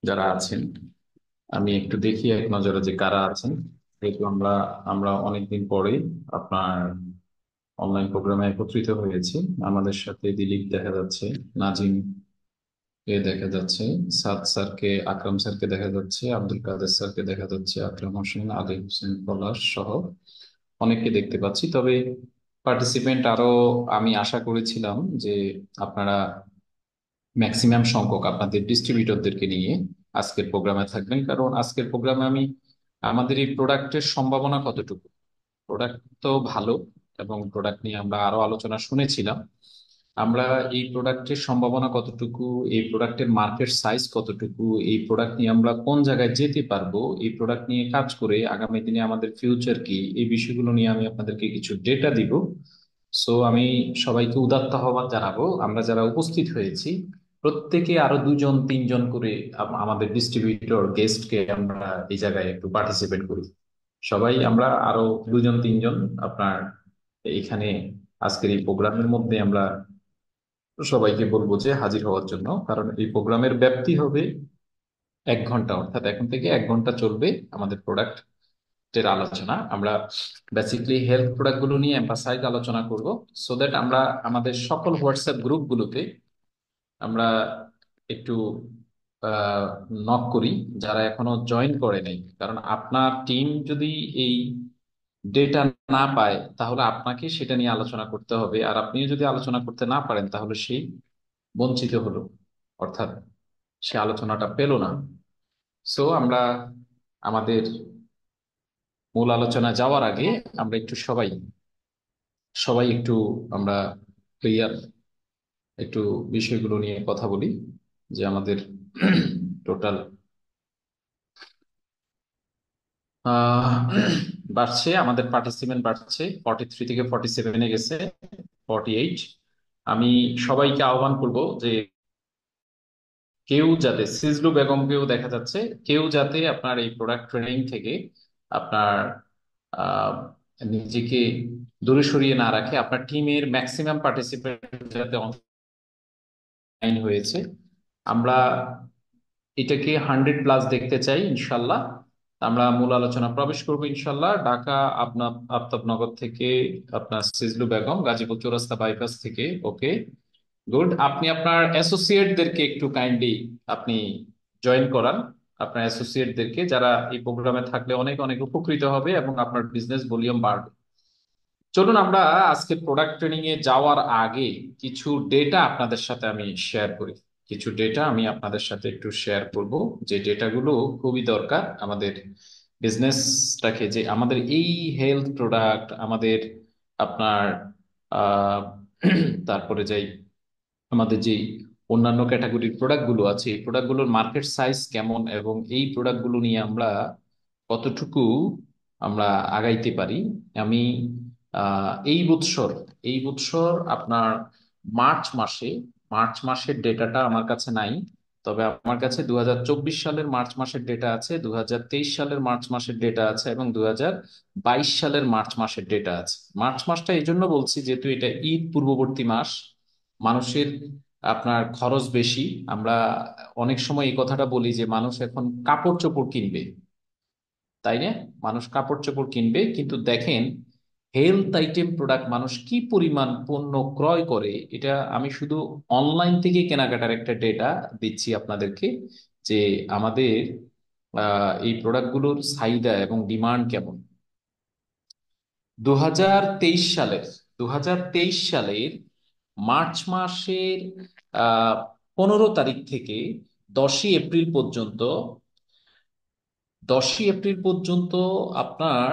যারা আছেন। আমি একটু দেখি এক নজরে যে কারা আছেন। যেহেতু আমরা আমরা অনেকদিন পরে আপনার অনলাইন প্রোগ্রামে একত্রিত হয়েছি। আমাদের সাথে দিলীপ দেখা যাচ্ছে, নাজিম কে দেখা যাচ্ছে, সাদ স্যারকে, আকরাম স্যারকে দেখা যাচ্ছে, আব্দুল কাদের স্যারকে দেখা যাচ্ছে, আকরাম হোসেন, আলী হোসেন পলাশ সহ অনেককে দেখতে পাচ্ছি। তবে পার্টিসিপেন্ট আরো আমি আশা করেছিলাম যে আপনারা ম্যাক্সিমাম সংখ্যক আপনাদের ডিস্ট্রিবিউটরদেরকে নিয়ে আজকের প্রোগ্রামে থাকবেন, কারণ আজকের প্রোগ্রামে আমি আমাদের এই প্রোডাক্টের সম্ভাবনা কতটুকু, প্রোডাক্ট তো ভালো এবং প্রোডাক্ট নিয়ে আমরা আরো আলোচনা শুনেছিলাম। আমরা এই প্রোডাক্টের সম্ভাবনা কতটুকু, এই প্রোডাক্টের মার্কেট সাইজ কতটুকু, এই প্রোডাক্ট নিয়ে আমরা কোন জায়গায় যেতে পারবো, এই প্রোডাক্ট নিয়ে কাজ করে আগামী দিনে আমাদের ফিউচার কি, এই বিষয়গুলো নিয়ে আমি আপনাদেরকে কিছু ডেটা দিব। সো আমি সবাইকে উদাত্ত আহ্বান জানাবো, আমরা যারা উপস্থিত হয়েছি প্রত্যেকে আরো দুজন তিনজন করে আমাদের ডিস্ট্রিবিউটর গেস্টকে আমরা এই জায়গায় একটু পার্টিসিপেট করি। সবাই আমরা আরো দুজন তিনজন আপনার এখানে আজকের এই প্রোগ্রামের মধ্যে আমরা সবাইকে বলবো যে হাজির হওয়ার জন্য, কারণ এই প্রোগ্রামের ব্যাপ্তি হবে 1 ঘন্টা, অর্থাৎ এখন থেকে 1 ঘন্টা চলবে আমাদের প্রোডাক্টের আলোচনা। আমরা বেসিক্যালি হেলথ প্রোডাক্ট গুলো নিয়ে এম্পাসাইজ আলোচনা করব, সো দ্যাট আমরা আমাদের সকল হোয়াটসঅ্যাপ গ্রুপগুলোতে আমরা একটু নক করি যারা এখনো জয়েন করে নাই, কারণ আপনার টিম যদি এই ডেটা না পায় তাহলে আপনাকে সেটা নিয়ে আলোচনা করতে হবে, আর আপনিও যদি আলোচনা করতে না পারেন তাহলে সেই বঞ্চিত হলো, অর্থাৎ সে আলোচনাটা পেল না। সো আমরা আমাদের মূল আলোচনা যাওয়ার আগে আমরা একটু সবাই সবাই একটু আমরা ক্লিয়ার একটু বিষয়গুলো নিয়ে কথা বলি, যে আমাদের টোটাল আহ বাড়ছে, আমাদের পার্টিসিপেন্ট বাড়ছে, 43 থেকে 47-এ গেছে, 48। আমি সবাইকে আহ্বান করব যে কেউ যাতে, সিজলু বেগমকেও দেখা যাচ্ছে, কেউ যাতে আপনার এই প্রোডাক্ট ট্রেনিং থেকে আপনার আহ, নিজেকে দূরে সরিয়ে না রাখে। আপনার টিমের ম্যাক্সিমাম পার্টিসিপেন্ট যাতে অনলাইন হয়েছে, আমরা এটাকে 100+ দেখতে চাই ইনশাল্লাহ। আমরা মূল আলোচনা প্রবেশ করবো ইনশাল্লাহ। ঢাকা আপনার আফতাবনগর থেকে আপনার সিজলু বেগম, গাজীপুর চৌরাস্তা বাইপাস থেকে। ওকে, গুড। আপনি আপনার অ্যাসোসিয়েটদেরকে একটু কাইন্ডলি আপনি জয়েন করান, আপনার অ্যাসোসিয়েটদেরকে, যারা এই প্রোগ্রামে থাকলে অনেক অনেক উপকৃত হবে এবং আপনার বিজনেস ভলিউম বাড়বে। চলুন আমরা আজকে প্রোডাক্ট ট্রেনিং এ যাওয়ার আগে কিছু ডেটা আপনাদের সাথে আমি শেয়ার করি। কিছু ডেটা আমি আপনাদের সাথে একটু শেয়ার করব, যে ডেটাগুলো খুবই দরকার আমাদের বিজনেসটাকে, যে আমাদের এই হেলথ প্রোডাক্ট, আমাদের আপনার আহ তারপরে যাই আমাদের যে অন্যান্য ক্যাটাগরির প্রোডাক্টগুলো আছে, এই প্রোডাক্টগুলোর মার্কেট সাইজ কেমন এবং এই প্রোডাক্টগুলো নিয়ে আমরা কতটুকু আমরা আগাইতে পারি। আমি এই বৎসর আপনার মার্চ মাসের ডেটাটা আমার কাছে নাই, তবে আমার কাছে 2024 সালের মার্চ মাসের ডেটা আছে, 2023 সালের মার্চ মাসের ডেটা আছে এবং 2022 সালের মার্চ মাসের ডেটা আছে। মার্চ মাসটা এই জন্য বলছি যেহেতু এটা ঈদ পূর্ববর্তী মাস, মানুষের আপনার খরচ বেশি। আমরা অনেক সময় এই কথাটা বলি যে মানুষ এখন কাপড় চোপড় কিনবে, তাই না? মানুষ কাপড় চোপড় কিনবে, কিন্তু দেখেন হেলথ আইটেম প্রোডাক্ট মানুষ কি পরিমাণ পণ্য ক্রয় করে, এটা আমি শুধু অনলাইন থেকে কেনাকাটার একটা ডেটা দিচ্ছি আপনাদেরকে, যে আমাদের এই প্রোডাক্টগুলোর চাহিদা এবং ডিমান্ড কেমন। 2023 সালের 2023 সালের মার্চ মাসের 15 তারিখ থেকে 10ই এপ্রিল পর্যন্ত, 10ই এপ্রিল পর্যন্ত আপনার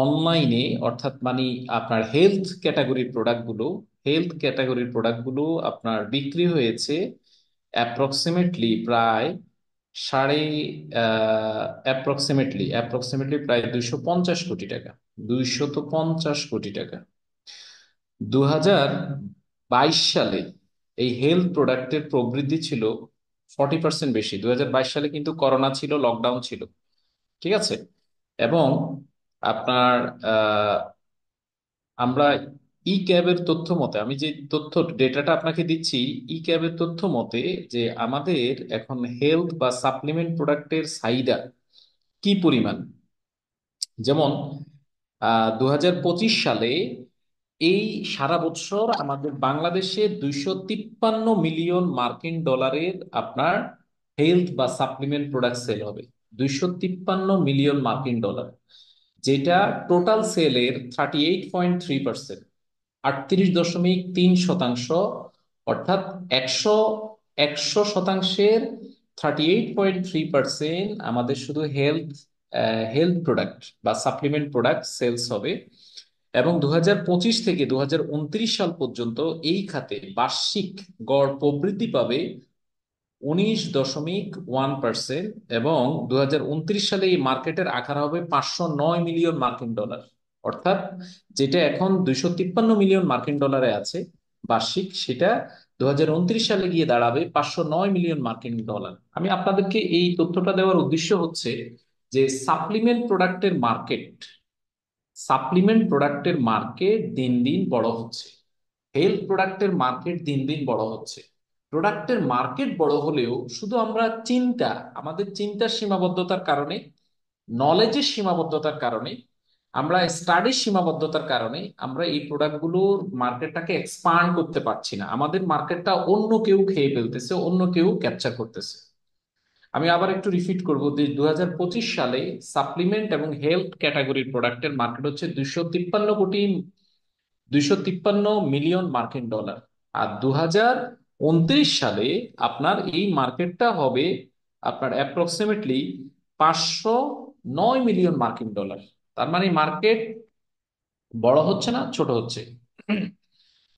অনলাইনে, অর্থাৎ মানে আপনার হেলথ ক্যাটাগরির প্রোডাক্টগুলো আপনার বিক্রি হয়েছে অ্যাপ্রক্সিমেটলি প্রায় সাড়ে অ্যাপ্রক্সিমেটলি প্রায় 250 কোটি টাকা, 250 কোটি টাকা। 2022 সালে এই হেলথ প্রোডাক্টের প্রবৃদ্ধি ছিল 40% বেশি। 2022 সালে কিন্তু করোনা ছিল, লকডাউন ছিল, ঠিক আছে? এবং আপনার আমরা ই ক্যাবের তথ্য মতে, আমি যে তথ্য ডেটাটা আপনাকে দিচ্ছি, ই ক্যাবের তথ্য মতে যে আমাদের এখন হেলথ বা সাপ্লিমেন্ট প্রোডাক্টের চাহিদা কি পরিমাণ। যেমন 2025 সালে এই সারা বছর আমাদের বাংলাদেশে 253 মিলিয়ন মার্কিন ডলারের আপনার হেলথ বা সাপ্লিমেন্ট প্রোডাক্ট সেল হবে। 253 মিলিয়ন মার্কিন ডলার, যেটা টোটাল সেলের 38.3%, 38.3%। অর্থাৎ একশো একশো শতাংশের 38.3% আমাদের শুধু হেলথ হেলথ প্রোডাক্ট বা সাপ্লিমেন্ট প্রোডাক্ট সেলস হবে। এবং 2025 থেকে 2029 সাল পর্যন্ত এই খাতে বার্ষিক গড় প্রবৃদ্ধি পাবে 19.1%। এবং 2029 সালে এই মার্কেটের আকার হবে 509 মিলিয়ন মার্কিন ডলার। অর্থাৎ যেটা এখন 253 মিলিয়ন মার্কিন ডলারে আছে বার্ষিক, সেটা 2029 সালে গিয়ে দাঁড়াবে 509 মিলিয়ন মার্কিন ডলার। আমি আপনাদেরকে এই তথ্যটা দেওয়ার উদ্দেশ্য হচ্ছে যে সাপ্লিমেন্ট প্রোডাক্টের মার্কেট দিন দিন বড় হচ্ছে, হেলথ প্রোডাক্টের মার্কেট দিন দিন বড় হচ্ছে। প্রোডাক্টের মার্কেট বড় হলেও শুধু আমরা আমাদের চিন্তার সীমাবদ্ধতার কারণে, নলেজের সীমাবদ্ধতার কারণে, আমরা স্টাডির সীমাবদ্ধতার কারণে আমরা এই প্রোডাক্টগুলোর মার্কেটটাকে এক্সপান্ড করতে পারছি না। আমাদের মার্কেটটা অন্য কেউ খেয়ে ফেলতেছে, অন্য কেউ ক্যাপচার করতেছে। আমি আবার একটু রিপিট করবো যে 2025 সালে সাপ্লিমেন্ট এবং হেলথ ক্যাটাগরির প্রোডাক্টের মার্কেট হচ্ছে 253 মিলিয়ন মার্কিন ডলার। আর 2029 সালে আপনার এই মার্কেটটা হবে আপনার অ্যাপ্রক্সিমেটলি 509 মিলিয়ন মার্কিন ডলার। তার মানে মার্কেট বড় হচ্ছে না, ছোট হচ্ছে।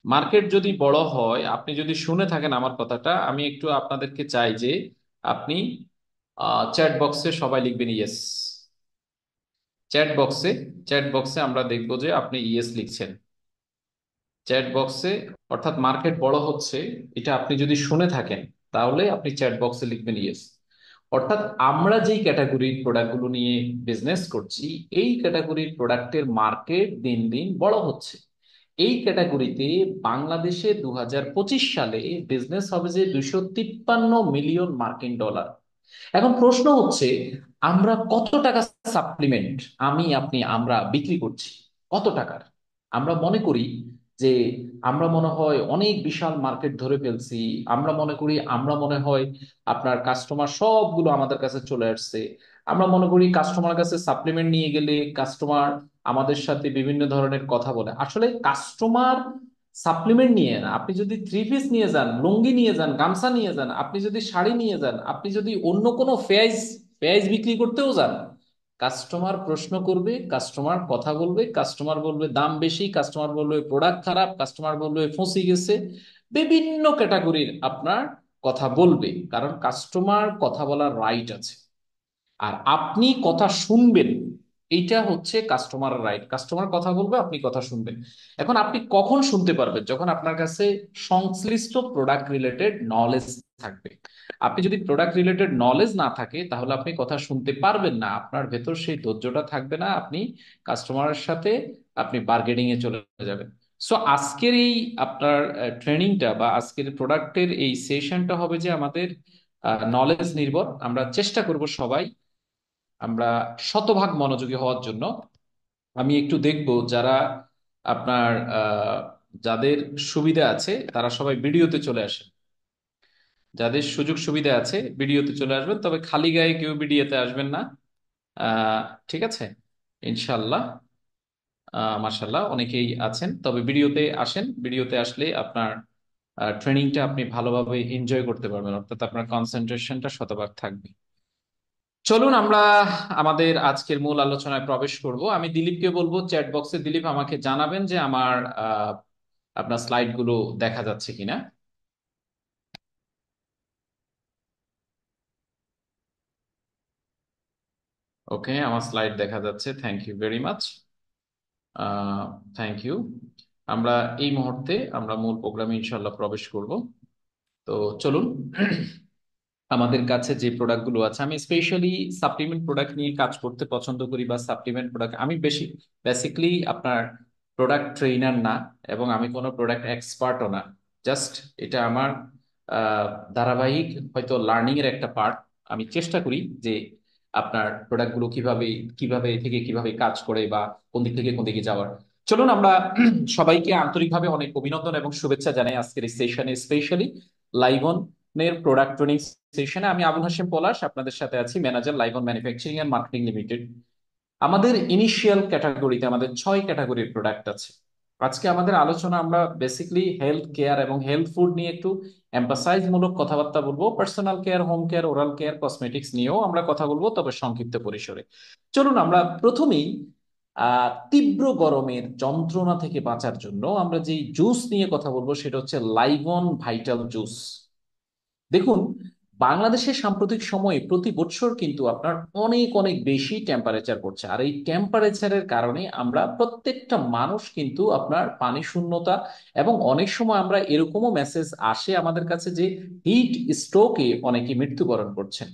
মার্কেট যদি বড় হয়, আপনি যদি শুনে থাকেন আমার কথাটা, আমি একটু আপনাদেরকে চাই যে আপনি চ্যাট বক্সে সবাই লিখবেন ইয়েস। চ্যাট বক্সে চ্যাট বক্সে আমরা দেখবো যে আপনি ইয়েস লিখছেন চ্যাট বক্সে। অর্থাৎ মার্কেট বড় হচ্ছে, এটা আপনি যদি শুনে থাকেন তাহলে আপনি চ্যাট বক্সে লিখবেন ইয়েস। অর্থাৎ আমরা যেই ক্যাটাগরির প্রোডাক্টগুলো নিয়ে বিজনেস করছি, এই ক্যাটাগরির প্রোডাক্টের মার্কেট দিন দিন বড় হচ্ছে। এই ক্যাটাগরিতে বাংলাদেশে 2025 সালে বিজনেস হবে যে 253 মিলিয়ন মার্কিন ডলার। এখন প্রশ্ন হচ্ছে, আমরা কত টাকা সাপ্লিমেন্ট, আমরা বিক্রি করছি কত টাকার? আমরা মনে করি যে আমরা মনে হয় অনেক বিশাল মার্কেট ধরে ফেলছি। আমরা মনে করি আমরা মনে হয় আপনার কাস্টমার সবগুলো আমাদের কাছে চলে আসছে। আমরা মনে করি কাস্টমার কাছে সাপ্লিমেন্ট নিয়ে গেলে কাস্টমার আমাদের সাথে বিভিন্ন ধরনের কথা বলে। আসলে কাস্টমার সাপ্লিমেন্ট নিয়ে না, আপনি যদি থ্রি পিস নিয়ে যান, লুঙ্গি নিয়ে যান, গামছা নিয়ে যান, আপনি যদি শাড়ি নিয়ে যান, আপনি যদি অন্য কোনো ফেয়াজ ফেয়াজ বিক্রি করতেও যান, কাস্টমার প্রশ্ন করবে, কাস্টমার কথা বলবে, কাস্টমার বলবে দাম বেশি, কাস্টমার বলবে প্রোডাক্ট খারাপ, কাস্টমার বলবে ফসি গেছে। বিভিন্ন ক্যাটাগরির আপনার কথা বলবে, কারণ কাস্টমার কথা বলার রাইট আছে। আর আপনি কথা শুনবেন, এইটা হচ্ছে কাস্টমার রাইট। কাস্টমার কথা বলবে, আপনি কথা শুনবেন। এখন আপনি কখন শুনতে পারবেন? যখন আপনার কাছে সংশ্লিষ্ট প্রোডাক্ট রিলেটেড নলেজ থাকবে। আপনি যদি প্রোডাক্ট রিলেটেড নলেজ না থাকে তাহলে আপনি কথা শুনতে পারবেন না, আপনার ভেতর সেই ধৈর্যটা থাকবে না, আপনি কাস্টমারের সাথে আপনি বার্গেনিং এ চলে যাবেন। সো আজকের এই আপনার ট্রেনিংটা বা আজকের প্রোডাক্টের এই সেশনটা হবে যে আমাদের নলেজ নির্ভর। আমরা চেষ্টা করব সবাই আমরা শতভাগ মনোযোগী হওয়ার জন্য। আমি একটু দেখব যারা আপনার যাদের সুবিধা আছে তারা সবাই ভিডিওতে চলে আসেন। যাদের সুযোগ সুবিধা আছে ভিডিওতে চলে আসবেন, তবে খালি গায়ে কেউ ভিডিওতে আসবেন না। আহ, ঠিক আছে, ইনশাল্লাহ। মার্শাল্লাহ, অনেকেই আছেন, তবে ভিডিওতে আসেন। ভিডিওতে আসলে আপনার ট্রেনিংটা আপনি ভালোভাবে এনজয় করতে পারবেন, অর্থাৎ আপনার কনসেন্ট্রেশনটা শতভাগ থাকবে। চলুন আমরা আমাদের আজকের মূল আলোচনায় প্রবেশ করব। আমি দিলীপকে বলবো চ্যাট বক্সে, দিলীপ আমাকে জানাবেন যে আমার আপনার স্লাইড গুলো দেখা যাচ্ছে কিনা। ওকে, আমার স্লাইড দেখা যাচ্ছে, thank you very much. Thank you. আমরা এই মুহূর্তে আমরা মূল প্রোগ্রামে ইনশাল্লাহ প্রবেশ করব। তো চলুন, আমাদের কাছে যে প্রোডাক্টগুলো আছে, আমি স্পেশালি সাপ্লিমেন্ট প্রোডাক্ট নিয়ে কাজ করতে পছন্দ করি, বা সাপ্লিমেন্ট প্রোডাক্ট আমি বেশি বেসিকলি আপনার প্রোডাক্ট ট্রেইনার না, এবং আমি কোনো প্রোডাক্ট এক্সপার্টও না। জাস্ট এটা আমার আহ, ধারাবাহিক হয়তো লার্নিং এর একটা পার্ট। আমি চেষ্টা করি যে আপনার প্রোডাক্টগুলো কিভাবে কিভাবে থেকে কিভাবে কাজ করে বা কোন দিক থেকে কোন দিকে যাওয়ার। চলুন আমরা সবাইকে আন্তরিকভাবে অনেক অভিনন্দন এবং শুভেচ্ছা জানাই আজকের এই সেশনে, স্পেশালি লাইভন এর প্রোডাক্ট ট্রেনিং সেশনে। আমি আবুল হাশিম পলাশ আপনাদের সাথে আছি, manager লাইভন manufacturing and marketing limited. আমাদের ইনিশিয়াল ক্যাটাগরিতে আমাদের 6 ক্যাটাগরির প্রোডাক্ট আছে। আজকে আমাদের আলোচনা আমরা বেসিক্যালি হেলথ কেয়ার এবং হেলথ ফুড নিয়ে একটু এম্পাসাইজ মূলক কথাবার্তা বলবো। Personal care, home care, oral care, cosmetics নিয়েও আমরা কথা বলবো, তবে সংক্ষিপ্ত পরিসরে। চলুন আমরা প্রথমেই তীব্র গরমের যন্ত্রণা থেকে বাঁচার জন্য আমরা যে জুস নিয়ে কথা বলবো সেটা হচ্ছে লাইভন ভাইটাল জুস। দেখুন, বাংলাদেশের সাম্প্রতিক সময়ে প্রতি বছর কিন্তু আপনার অনেক অনেক বেশি টেম্পারেচার পড়ছে, আর এই টেম্পারেচারের কারণে আমরা প্রত্যেকটা মানুষ কিন্তু আপনার পানি শূন্যতা, এবং অনেক সময় আমরা এরকমও মেসেজ আসে আমাদের কাছে যে হিট স্ট্রোকে অনেকে মৃত্যুবরণ করছেন।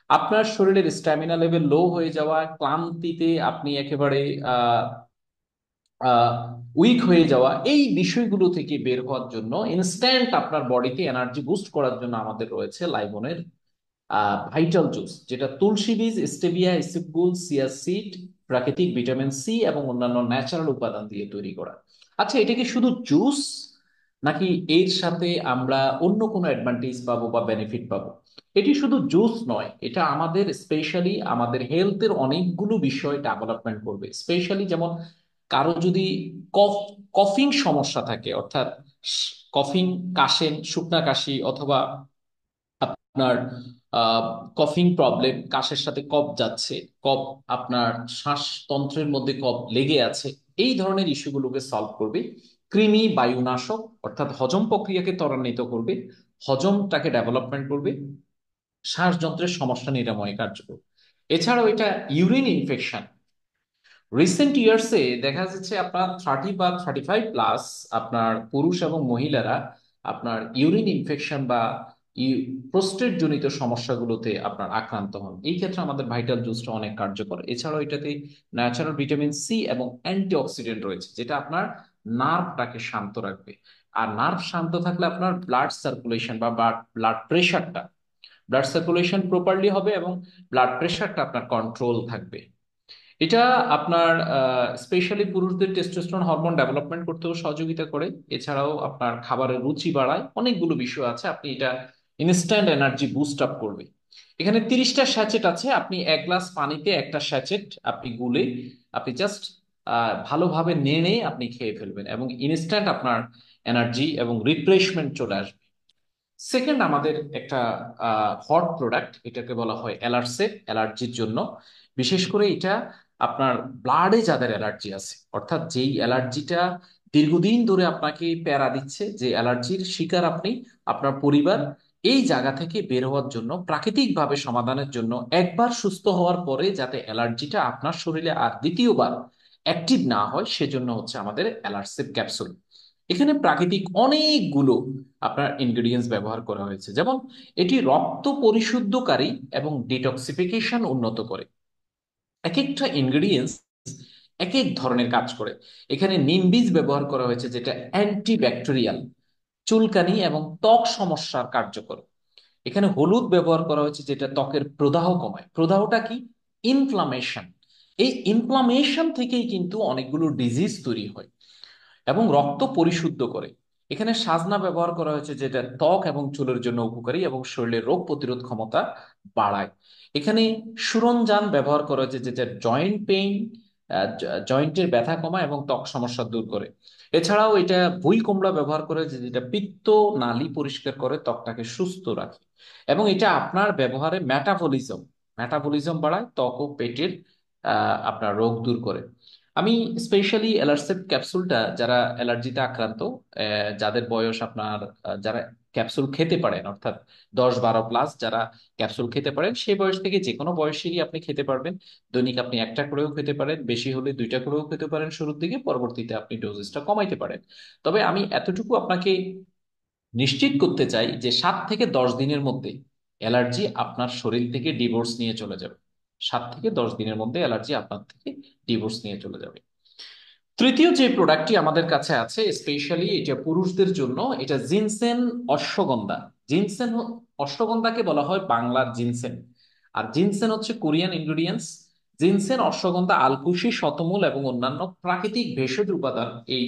আপনার শরীরের স্ট্যামিনা লেভেল লো হয়ে যাওয়া, ক্লান্তিতে আপনি একেবারে উইক হয়ে যাওয়া, এই বিষয়গুলো থেকে বের হওয়ার জন্য, ইনস্ট্যান্ট আপনার বডিতে এনার্জি বুস্ট করার জন্য আমাদের রয়েছে লাইবনের ভাইটাল জুস, যেটা তুলসী বীজ, স্টেভিয়া, ইসিপগুল, সিয়া সিড, প্রাকৃতিক ভিটামিন সি এবং অন্যান্য ন্যাচারাল উপাদান দিয়ে তৈরি করা। আচ্ছা, এটা কি শুধু জুস, নাকি এর সাথে আমরা অন্য কোনো অ্যাডভান্টেজ পাবো বা বেনিফিট পাবো? এটি শুধু জুস নয়, এটা আমাদের স্পেশালি আমাদের হেলথের অনেকগুলো বিষয় ডেভেলপমেন্ট করবে। স্পেশালি যেমন কারো যদি কফ কফিং সমস্যা থাকে, অর্থাৎ কফিং, কাশেন, শুকনা কাশি, অথবা আপনার আহ কফিং প্রবলেম, কাশের সাথে কফ যাচ্ছে, কফ আপনার শ্বাসতন্ত্রের মধ্যে কফ লেগে আছে, এই ধরনের ইস্যুগুলোকে সলভ করবে। কৃমি বায়ুনাশক, অর্থাৎ হজম প্রক্রিয়াকে ত্বরান্বিত করবে, হজমটাকে ডেভেলপমেন্ট করবে, শ্বাসযন্ত্রের সমস্যা নিরাময় কার্যকর। এছাড়াও এটা ইউরিন ইনফেকশন, রিসেন্ট ইয়ার্সে দেখা যাচ্ছে আপনার 30 বা 35 প্লাস আপনার পুরুষ এবং মহিলারা আপনার ইউরিন ইনফেকশন বা প্রোস্টেট জনিত সমস্যাগুলোতে আপনার আক্রান্ত হন। এই ক্ষেত্রে আমাদের ভাইটাল জুসটা অনেক কার্যকর। এছাড়াও এটাতে ন্যাচারাল ভিটামিন সি এবং অ্যান্টিঅক্সিডেন্ট রয়েছে, যেটা আপনার নার্ভটাকে শান্ত রাখবে। আর নার্ভ শান্ত থাকলে আপনার ব্লাড সার্কুলেশন বা ব্লাড সার্কুলেশন প্রপারলি হবে, এবং ব্লাড প্রেশারটা আপনার কন্ট্রোল থাকবে। এটা আপনার স্পেশালি পুরুষদের টেস্টোস্টেরন হরমোন ডেভেলপমেন্ট করতেও সহযোগিতা করে। এছাড়াও আপনার খাবারের রুচি বাড়ায়, অনেকগুলো বিষয় আছে। আপনি এটা ইনস্ট্যান্ট এনার্জি বুস্ট আপ করবে। এখানে 30টা স্যাচেট আছে, আপনি 1 গ্লাস পানিতে একটা স্যাচেট আপনি গুলে আপনি জাস্ট ভালোভাবে নেড়ে আপনি খেয়ে ফেলবেন, এবং ইনস্ট্যান্ট আপনার এনার্জি এবং রিফ্রেশমেন্ট চলে আসবে। সেকেন্ড, আমাদের একটা হট প্রোডাক্ট, এটাকে বলা হয় অ্যালার্সেপ, অ্যালার্জির জন্য। বিশেষ করে এটা আপনার ব্লাডে যাদের অ্যালার্জি আছে, অর্থাৎ যেই অ্যালার্জিটা দীর্ঘদিন ধরে আপনাকে প্যারা দিচ্ছে, যে অ্যালার্জির শিকার আপনি, আপনার পরিবার, এই জায়গা থেকে বের হওয়ার জন্য, প্রাকৃতিকভাবে সমাধানের জন্য, একবার সুস্থ হওয়ার পরে যাতে অ্যালার্জিটা আপনার শরীরে আর দ্বিতীয়বার অ্যাক্টিভ না হয়, সেজন্য হচ্ছে আমাদের অ্যালার্সেপ ক্যাপসুল। এখানে প্রাকৃতিক অনেকগুলো আপনার ইনগ্রেডিয়েন্টস ব্যবহার করা হয়েছে, যেমন এটি রক্ত পরিশুদ্ধকারী এবং ডিটক্সিফিকেশন উন্নত করে। এক একটা ইনগ্রেডিয়েন্টস এক এক ধরনের কাজ করে। এখানে নিম বীজ ব্যবহার করা হয়েছে, যেটা অ্যান্টিব্যাকটেরিয়াল, চুলকানি এবং ত্বক সমস্যার কার্যকর। এখানে হলুদ ব্যবহার করা হয়েছে, যেটা ত্বকের প্রদাহ কমায়। প্রদাহটা কি? ইনফ্লামেশন। এই ইনফ্লামেশন থেকেই কিন্তু অনেকগুলো ডিজিজ তৈরি হয়, এবং রক্ত পরিশুদ্ধ করে। এখানে সাজনা ব্যবহার করা হয়েছে, যেটা ত্বক এবং চুলের জন্য উপকারী এবং শরীরের রোগ প্রতিরোধ ক্ষমতা বাড়ায়। এখানে সুরঞ্জান ব্যবহার করা হয়েছে, যেটা জয়েন্ট পেইন, জয়েন্টের ব্যথা কমায় এবং ত্বক সমস্যা দূর করে। এছাড়াও এটা ভুঁই কুমড়া ব্যবহার করে, যেটা পিত্ত নালী পরিষ্কার করে, ত্বকটাকে সুস্থ রাখে। এবং এটা আপনার ব্যবহারে মেটাবলিজম বাড়ায়, ত্বক ও পেটের আপনার রোগ দূর করে। আমি স্পেশালি অ্যালার্সেপ ক্যাপসুলটা যারা অ্যালার্জিতে আক্রান্ত, যাদের বয়স আপনার যারা ক্যাপসুল খেতে পারেন, অর্থাৎ 10-12 প্লাস যারা ক্যাপসুল খেতে পারেন, সেই বয়স থেকে যে কোনো বয়সেরই আপনি খেতে পারবেন। দৈনিক আপনি একটা করেও খেতে পারেন, বেশি হলে 2টা করেও খেতে পারেন শুরুর দিকে, পরবর্তীতে আপনি ডোজেসটা কমাইতে পারেন। তবে আমি এতটুকু আপনাকে নিশ্চিত করতে চাই যে 7 থেকে 10 দিনের মধ্যে অ্যালার্জি আপনার শরীর থেকে ডিভোর্স নিয়ে চলে যাবে। 7 থেকে 10 দিনের মধ্যে অ্যালার্জি আপনার থেকে ডিভোর্স নিয়ে চলে যাবে। তৃতীয় যে প্রোডাক্টটি আমাদের কাছে আছে স্পেশালি এটা পুরুষদের জন্য, এটা জিনসেন অশ্বগন্ধা। জিনসেন অশ্বগন্ধাকে বলা হয় বাংলার জিনসেন, আর জিনসেন হচ্ছে কোরিয়ান ইনগ্রিডিয়েন্টস। জিনসেন অশ্বগন্ধা আলকুশি শতমূল এবং অন্যান্য প্রাকৃতিক ভেষজ উপাদান এই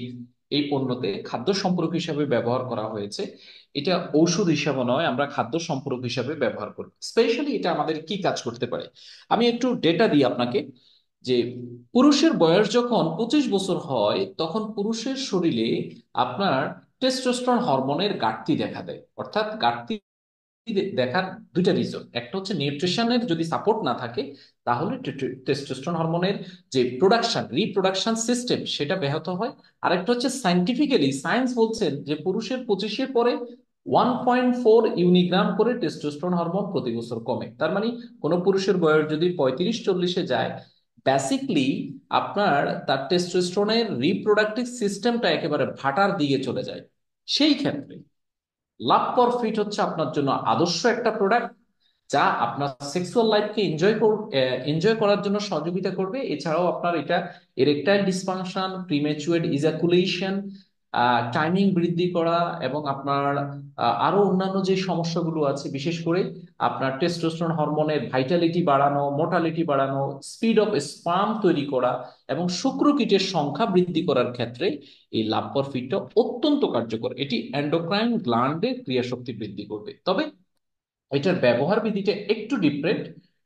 এই পণ্যতে খাদ্য সম্পূরক হিসাবে ব্যবহার করা হয়েছে। এটা ঔষধ হিসাবে নয়, আমরা খাদ্য সম্পূরক হিসাবে ব্যবহার করি। স্পেশালি এটা আমাদের কি কাজ করতে পারে, আমি একটু ডেটা দিই আপনাকে। যে পুরুষের বয়স যখন 25 বছর হয় তখন পুরুষের শরীরে আপনার টেস্টোস্টেরন হরমোনের ঘাটতি দেখা দেয়। অর্থাৎ ঘাটতি দেখার দুইটা রিজন, একটা হচ্ছে নিউট্রিশনের যদি সাপোর্ট না থাকে তাহলে টেস্টোস্টেরন হরমোনের যে প্রোডাকশন রিপ্রোডাকশন সিস্টেম সেটা ব্যাহত হয়। আরেকটা হচ্ছে সাইন্টিফিক্যালি সায়েন্স বলছেন যে পুরুষের 25-এর পরে 1.4 ইউনিগ্রাম করে টেস্টোস্টেরন হরমোন প্রতি বছর কমে। তার মানে কোনো পুরুষের বয়স যদি 35-40-এ যায়, বেসিকলি আপনার তার টেস্টোস্টেরনের রিপ্রোডাক্টিভ সিস্টেমটা একেবারে ভাটার দিকে চলে যায়। সেই ক্ষেত্রে লাভ ফর ফিট হচ্ছে আপনার জন্য আদর্শ একটা প্রোডাক্ট, যা আপনার সেক্সুয়াল লাইফকে এনজয় করার জন্য সহযোগিতা করবে। এছাড়াও আপনার এটা এরেকটাইল ডিসফাংশন, প্রিম্যাচুয়ার ইজাকুলেশন, টাইমিং বৃদ্ধি করা এবং আপনার আরো অন্যান্য যে সমস্যাগুলো আছে, বিশেষ করে আপনার টেস্টোস্টেরন হরমোনের ভাইটালিটি বাড়ানো, মোটালিটি বাড়ানো, স্পিড অফ স্পার্ম তৈরি করা এবং শুক্রকীটের সংখ্যা বৃদ্ধি করার ক্ষেত্রে এই লাভপর ফিটটা অত্যন্ত কার্যকর। এটি এন্ডোক্রাইন গ্ল্যান্ডের ক্রিয়াশক্তি বৃদ্ধি করবে। তবে এটার ব্যবহার বিধিটা একটু ডিফারেন্ট।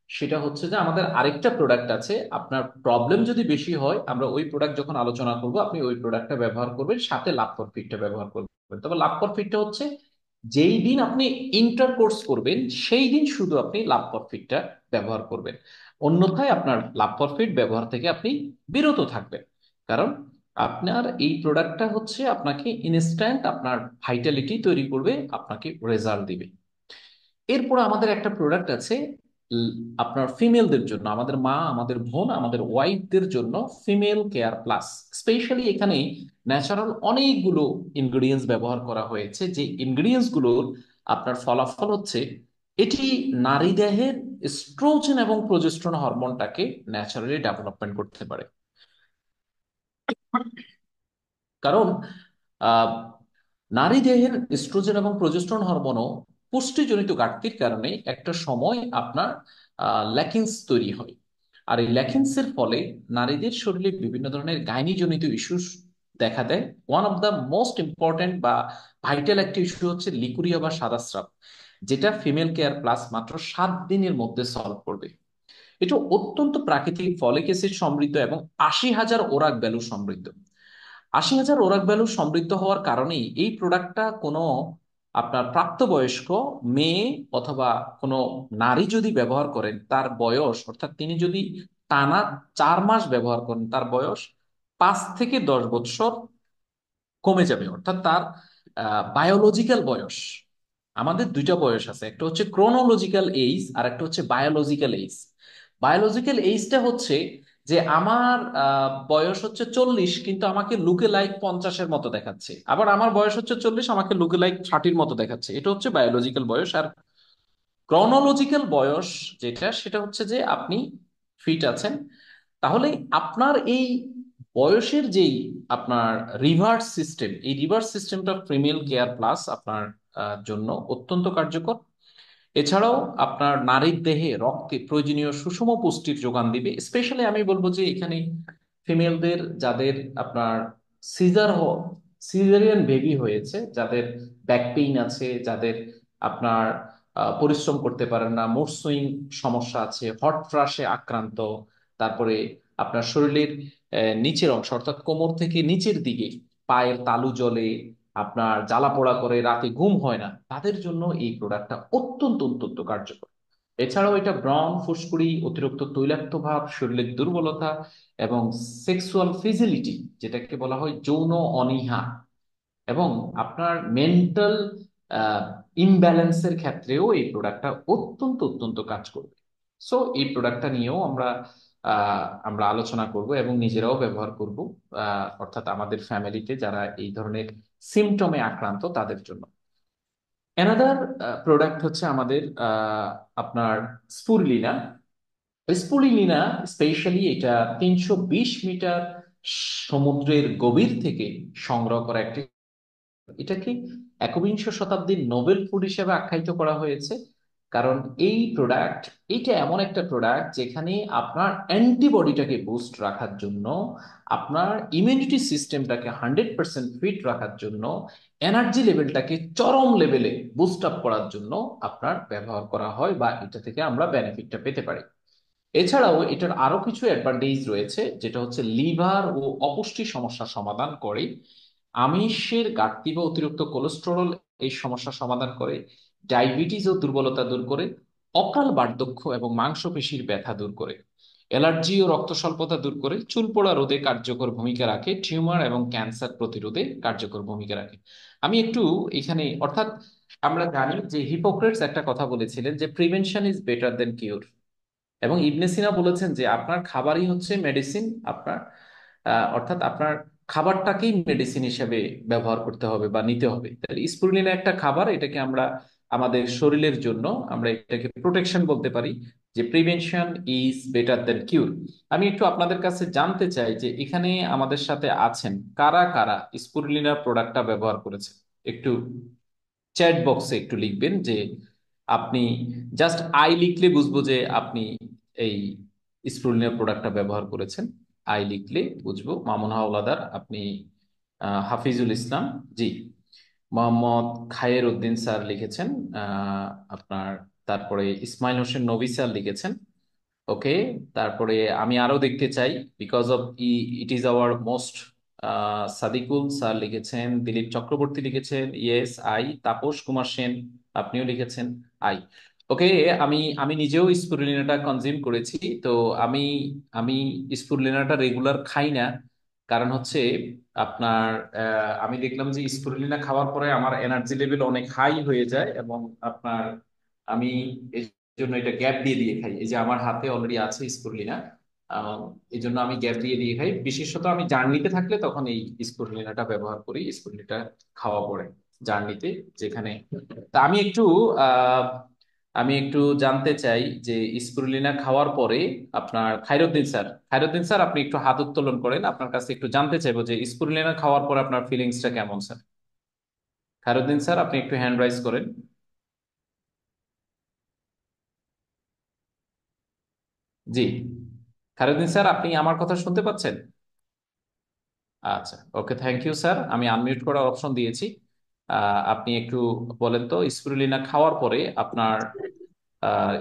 সেটা হচ্ছে যে আমাদের আরেকটা প্রোডাক্ট আছে, আপনার প্রবলেম যদি বেশি হয় আমরা ওই প্রোডাক্ট যখন আলোচনা করব আপনি ওই প্রোডাক্টটা ব্যবহার করবেন, সাথে লাভ ফিটটা ব্যবহার করবেন। তবে লাভ ফিটটা হচ্ছে যেই দিন আপনি ইন্টারকোর্স করবেন সেই দিন শুধু আপনি লাভ ফিটটা ব্যবহার করবেন, অন্যথায় আপনার লাভ ফিট ব্যবহার থেকে আপনি বিরত থাকবেন। কারণ আপনার এই প্রোডাক্টটা হচ্ছে আপনাকে ইনস্ট্যান্ট আপনার ভাইটালিটি তৈরি করবে, আপনাকে রেজাল্ট দিবে। এরপর আমাদের একটা প্রোডাক্ট আছে উম, আপনার ফিমেলদের জন্য, আমাদের মা, আমাদের বোন, আমাদের ওয়াইফদের জন্য ফিমেল কেয়ার প্লাস। স্পেশালি এখানে ন্যাচারাল অনেকগুলো ইনগ্রিডিয়েন্টস ব্যবহার করা হয়েছে, যে ইনগ্রিডিয়েন্টস গুলোর আপনার ফলাফল হচ্ছে এটি নারী দেহের এস্ট্রোজেন এবং প্রজেস্টেরন হরমোনটাকে ন্যাচারালি ডেভেলপমেন্ট করতে পারে। কারণ আহ, নারী দেহের এস্ট্রোজেন এবং প্রজেস্টেরন হরমোনও পুষ্টিজনিত ঘাটতির কারণে একটা সময় আপনার ল্যাকিংস তৈরি হয়। আর এই ল্যাকিংসের ফলে নারীদের শরীরে বিভিন্ন ধরনের গাইনিজনিত ইস্যুস দেখা দেয়। One of the most important বা ভাইটাল একটা ইস্যু হচ্ছে লিকুরিয়া বা সাদাস্রাব, যেটা ফিমেল কেয়ার প্লাস মাত্র 7 দিনের মধ্যে সলভ করবে। এটা অত্যন্ত প্রাকৃতিক ফলিক অ্যাসিড সমৃদ্ধ এবং 80,000 ওরাক ভ্যালু সমৃদ্ধ। 80,000 ওরাক ভ্যালু সমৃদ্ধ হওয়ার কারণেই এই প্রোডাক্টটা কোনো আপনার প্রাপ্তবয়স্ক মেয়ে অথবা কোনো নারী যদি ব্যবহার করেন, তার বয়স অর্থাৎ তিনি যদি টানা 4 মাস ব্যবহার করেন, তার বয়স 5 থেকে 10 বছর কমে যাবে। অর্থাৎ তার বায়োলজিক্যাল বয়স, আমাদের দুইটা বয়স আছে, একটা হচ্ছে ক্রোনোলজিক্যাল এইজ আর একটা হচ্ছে বায়োলজিক্যাল এইজ। বায়োলজিক্যাল এইজটা হচ্ছে যে আমার বয়স হচ্ছে 40 কিন্তু আমাকে লুকে লাইক 50-এর মতো দেখাচ্ছে, আবার আমার বয়স হচ্ছে 40 আমাকে লুকে লাইক 30-র মতো দেখাচ্ছে। এটা হচ্ছে বায়োলজিক্যাল বয়স। আর ক্রনোলজিক্যাল বয়স যেটা, সেটা হচ্ছে যে আপনি ফিট আছেন। তাহলে আপনার এই বয়সের যেই আপনার রিভার্স সিস্টেম, এই রিভার্স সিস্টেমটা ফিমেল কেয়ার প্লাস আপনার জন্য অত্যন্ত কার্যকর। এছাড়াও আপনার নারীর দেহে রক্তে প্রয়োজনীয় সুষম পুষ্টির যোগান দিবে। স্পেশালি আমি বলবো যে এখানে ফিমেলদের যাদের আপনার সিজার সিজারিয়ান বেবি হয়েছে, যাদের ব্যাক পেইন আছে, যাদের আপনার পরিশ্রম করতে পারেন না, মুড সুইং সমস্যা আছে, হট ফ্লাশে আক্রান্ত, তারপরে আপনার শরীরের নিচের অংশ অর্থাৎ কোমর থেকে নিচের দিকে পায়ের তালু জ্বলে, আপনার জ্বালা পোড়া করে, রাতে ঘুম হয় না, তাদের জন্য এই প্রোডাক্টটা অত্যন্ত অত্যন্ত কার্যকর। এছাড়াও এটা ব্রণ, ফুসকুড়ি, অতিরিক্ত তৈলাক্ত ভাব, শরীরের দুর্বলতা এবং সেক্সুয়াল ফিজিলিটি, যেটাকে বলা হয় যৌন অনীহা, এবং আপনার মেন্টাল ইমব্যালেন্সের ক্ষেত্রেও এই প্রোডাক্টটা অত্যন্ত অত্যন্ত কাজ করবে। সো এই প্রোডাক্টটা নিয়েও আমরা আলোচনা করব এবং নিজেরাও ব্যবহার করব, অর্থাৎ আমাদের ফ্যামিলিতে যারা এই ধরনের সিমটমে আক্রান্ত তাদের জন্য। অ্যানাদার প্রোডাক্ট হচ্ছে আমাদের আপনার স্পুরলিনা। স্পুলিনা স্পেশালি এটা 320 মিটার সমুদ্রের গভীর থেকে সংগ্রহ করা একটি, এটাকে একবিংশ শতাব্দীর নোবেল ফুড হিসেবে আখ্যায়িত করা হয়েছে। কারণ এই প্রোডাক্ট, এটা এমন একটা প্রোডাক্ট যেখানে আপনার অ্যান্টিবডিটাকে বুস্ট রাখার জন্য, আপনার ইমিউনিটি সিস্টেমটাকে 100% ফিট রাখার জন্য, এনার্জি লেভেলটাকে চরম লেভেলে বুস্ট আপ করার জন্য আপনার ব্যবহার করা হয়, বা এটা থেকে আমরা বেনিফিটটা পেতে পারি। এছাড়াও এটার আরো কিছু অ্যাডভান্টেজ রয়েছে, যেটা হচ্ছে লিভার ও অপুষ্টি সমস্যার সমাধান করে, আমিষের ঘাটতি বা অতিরিক্ত কোলেস্টেরল এই সমস্যার সমাধান করে, ডায়াবেটিস ও দুর্বলতা দূর করে, অকাল বার্ধক্য এবং মাংসপেশির ব্যথা দূর করে, অ্যালার্জি ও রক্ত স্বল্পতা দূর করে, চুল পড়া রোধে কার্যকর ভূমিকা রাখে, টিউমার এবং ক্যান্সার প্রতিরোধে কার্যকর ভূমিকা রাখে। আমি একটু এখানে, অর্থাৎ আমরা জানি যে হিপোক্রেটস একটা কথা বলেছিলেন যে প্রিভেনশন ইজ বেটার দেন কিউর, এবং ইবনে সিনা বলেছেন যে আপনার খাবারই হচ্ছে মেডিসিন। আপনার অর্থাৎ আপনার খাবারটাকেই মেডিসিন হিসেবে ব্যবহার করতে হবে বা নিতে হবে। তাহলে স্পিরুলিনা একটা খাবার, এটাকে আমরা আমাদের শরীরের জন্য আমরা এটাকে প্রোটেকশন বলতে পারি, যে প্রিভেনশন ইজ বেটার দ্যান কিউর। আমি একটু আপনাদের কাছে জানতে চাই যে এখানে আমাদের সাথে আছেন কারা কারা স্পিরুলিনা প্রোডাক্টটা ব্যবহার করেছে। একটু চ্যাট বক্সে একটু লিখবেন যে আপনি, জাস্ট আই লিখলে বুঝবো যে আপনি এই স্প্রুলিনার প্রোডাক্টটা ব্যবহার করেছেন। আই লিখলে বুঝবো। মামুন হাওলাদার, আপনি হাফিজুল ইসলাম, জি। মোহাম্মদ খায়ের উদ্দিন স্যার লিখেছেন, আপনার, তারপরে ইসমাইল হোসেন নবী স্যার লিখেছেন, ওকে। তারপরে আমি আরো দেখতে চাই, because of it is our most, Sadikul sir লিখেছেন, দিলীপ চক্রবর্তী লিখেছেন, ইয়েস আই, তাপস কুমার সেন, আপনিও লিখেছেন আই, ওকে। আমি আমি নিজেও স্পিরুলিনাটা কনজিউম করেছি। তো আমি আমি স্পিরুলিনাটা রেগুলার খাই না। কারণ হচ্ছে আপনার, আমি দেখলাম যে স্পিরুলিনা খাওয়ার পরে আমার এনার্জি লেভেল অনেক হাই হয়ে যায়, এবং আপনার আমি জন্য এটা গ্যাপ দিয়ে দিয়ে খাই। এই যে আমার হাতে অলরেডি আছে স্পিরুলিনা, আহ, এই জন্য আমি গ্যাপ দিয়ে দিয়ে খাই। বিশেষত আমি জার্নিতে থাকলে তখন এই স্পিরুলিনাটা ব্যবহার করি, স্পিরুলিনাটা খাওয়া পড়ে জার্নিতে, যেখানে। তা আহ আমি একটু জানতে চাই যে স্পিরুলিনা খাওয়ার পরে আপনার খায়রুদ্দিন স্যার আপনি একটু হাত উত্তোলন করেন, আপনার কাছে একটু জানতে চাইবো যে স্পিরুলিনা খাওয়ার পর আপনার ফিলিংসটা কেমন স্যার। খায়রুদ্দিন স্যার, আপনি একটু হ্যান্ড রাইজ করেন। জি, খায়রুদ্দিন স্যার, আপনি আমার কথা শুনতে পাচ্ছেন? আচ্ছা, ওকে, থ্যাংক ইউ স্যার, আমি আনমিউট করার অপশন দিয়েছি। আপনি একটু বলেন তো স্পিরুলিনা খাওয়ার পরে আপনার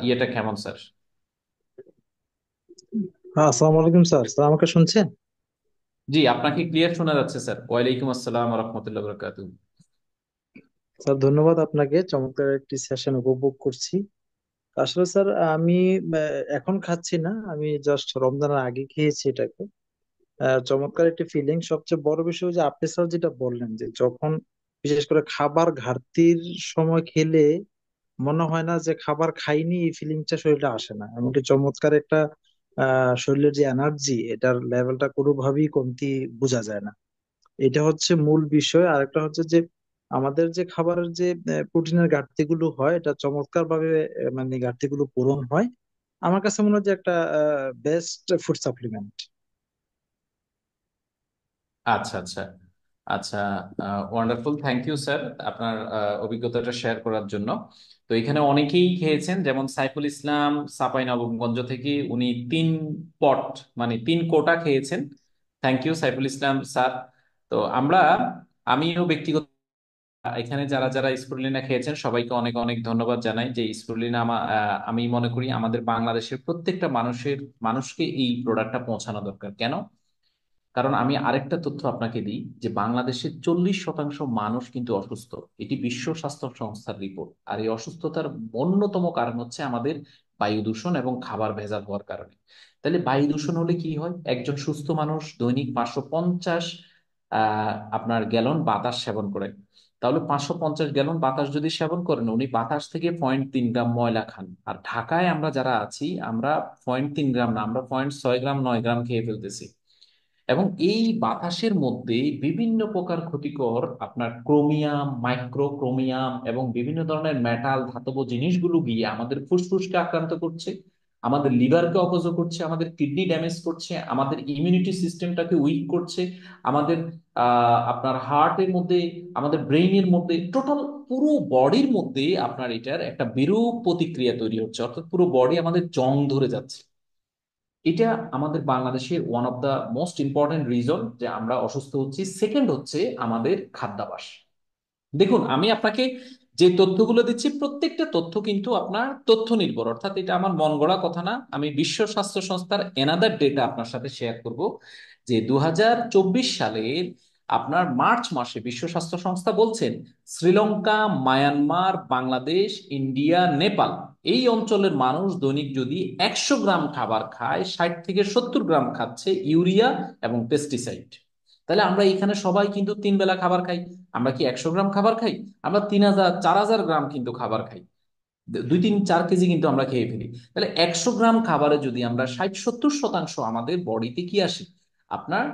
ইয়েটা কেমন স্যার। হ্যাঁ, আসসালামু আলাইকুম স্যার। স্যার আমাকে শুনছেন? জি, আপনাকে ক্লিয়ার শোনা যাচ্ছে স্যার। ওয়ালাইকুম আসসালাম রহমতুল্লাহ বরকাতু। স্যার ধন্যবাদ আপনাকে, চমৎকার একটি সেশন উপভোগ করছি। আসলে স্যার আমি এখন খাচ্ছি না, আমি জাস্ট রমজানের আগে খেয়েছি এটাকে। চমৎকার একটি ফিলিং। সবচেয়ে বড় বিষয় যে আপনি স্যার যেটা বললেন যে যখন বিশেষ করে খাবার ঘাটতির সময় খেলে মনে হয় না যে খাবার খাইনি, এই ফিলিংটা শরীরে আসে না। এমনকি চমৎকার একটা শরীরের যে এনার্জি, এটার লেভেলটা কোনোভাবেই কমতি বোঝা যায় না। এটা হচ্ছে মূল বিষয়। আরেকটা হচ্ছে যে আমাদের যে খাবারের যে প্রোটিনের ঘাটতিগুলো হয়, এটা চমৎকার ভাবে মানে ঘাটতিগুলো পূরণ হয়। আমার কাছে মনে হয় যে একটা বেস্ট ফুড সাপ্লিমেন্ট। আচ্ছা, আচ্ছা, আচ্ছা, ওয়ান্ডারফুল, থ্যাংক ইউ স্যার আপনার অভিজ্ঞতাটা শেয়ার করার জন্য। তো এখানে অনেকেই খেয়েছেন, যেমন সাইফুল ইসলাম চাঁপাইনবাবগঞ্জ থেকে, উনি 3 পট, মানে 3 কোটা খেয়েছেন। Thank you Saiful Islam sir. তো আমিও ব্যক্তিগত এখানে যারা যারা স্পিরুলিনা খেয়েছেন সবাইকে অনেক অনেক ধন্যবাদ জানাই। যে স্পিরুলিনা আমি মনে করি আমাদের বাংলাদেশের প্রত্যেকটা মানুষকে এই প্রোডাক্টটা পৌঁছানো দরকার। কেন? কারণ আমি আরেকটা তথ্য আপনাকে দিই, যে বাংলাদেশের 40% মানুষ কিন্তু অসুস্থ। এটি বিশ্ব স্বাস্থ্য সংস্থার রিপোর্ট। আর এই অসুস্থতার অন্যতম কারণ হচ্ছে আমাদের বায়ু দূষণ এবং খাবার ভেজাল হওয়ার কারণে। তাহলে বায়ু দূষণ হলে কি হয়? একজন সুস্থ মানুষ দৈনিক 550 আপনার গ্যালন বাতাস সেবন করে। তাহলে 550 গ্যালন বাতাস যদি সেবন করেন, উনি বাতাস থেকে 0.3 গ্রাম ময়লা খান। আর ঢাকায় আমরা যারা আছি, আমরা 0.3 গ্রাম না, আমরা 0.6 গ্রাম 9 গ্রাম খেয়ে ফেলতেছি। এবং এই বাতাসের মধ্যে বিভিন্ন প্রকার ক্ষতিকর আপনার ক্রোমিয়াম, মাইক্রোক্রোমিয়াম এবং বিভিন্ন ধরনের মেটাল ধাতব জিনিসগুলো গিয়ে আমাদের ফুসফুসকে আক্রান্ত করছে। আমাদের লিভারকে অপচয় করছে, আমাদের কিডনি ড্যামেজ করছে, আমাদের ইমিউনিটি সিস্টেমটাকে উইক করছে, আমাদের আপনার হার্টের মধ্যে, আমাদের ব্রেইনের মধ্যে, টোটাল পুরো বডির মধ্যে আপনার এটার একটা বিরূপ প্রতিক্রিয়া তৈরি হচ্ছে, অর্থাৎ পুরো বডি আমাদের জং ধরে যাচ্ছে। এটা আমাদের বাংলাদেশের one of the most important reason যে আমরা অসুস্থ হচ্ছি। সেকেন্ড হচ্ছে আমাদের খাদ্যাভ্যাস। দেখুন, আমি আপনাকে যে তথ্যগুলো দিচ্ছি প্রত্যেকটা তথ্য কিন্তু আপনার তথ্য নির্ভর, অর্থাৎ এটা আমার মন গড়া কথা না। আমি বিশ্ব স্বাস্থ্য সংস্থার এনাদার ডেটা আপনার সাথে শেয়ার করব, যে 2024 সালের আপনার মার্চ মাসে বিশ্ব স্বাস্থ্য সংস্থা বলছেন শ্রীলঙ্কা, মায়ানমার, বাংলাদেশ, ইন্ডিয়া, নেপাল এই অঞ্চলের মানুষ দৈনিক যদি 100 গ্রাম খাবার খায়, 60 থেকে 70 গ্রাম খাচ্ছে ইউরিয়া এবং পেস্টিসাইড। তাহলে আমরা এখানে সবাই কিন্তু 3 বেলা খাবার খাই। আমরা কি 100 গ্রাম খাবার খাই? আমরা 3000 4000 গ্রাম কিন্তু খাবার খাই। 2 3 4 কেজি কিন্তু আমরা খেয়ে ফেলি। তাহলে 100 গ্রাম খাবারে যদি আমরা 60 70% আমাদের বডিতে কি আসে, আপনার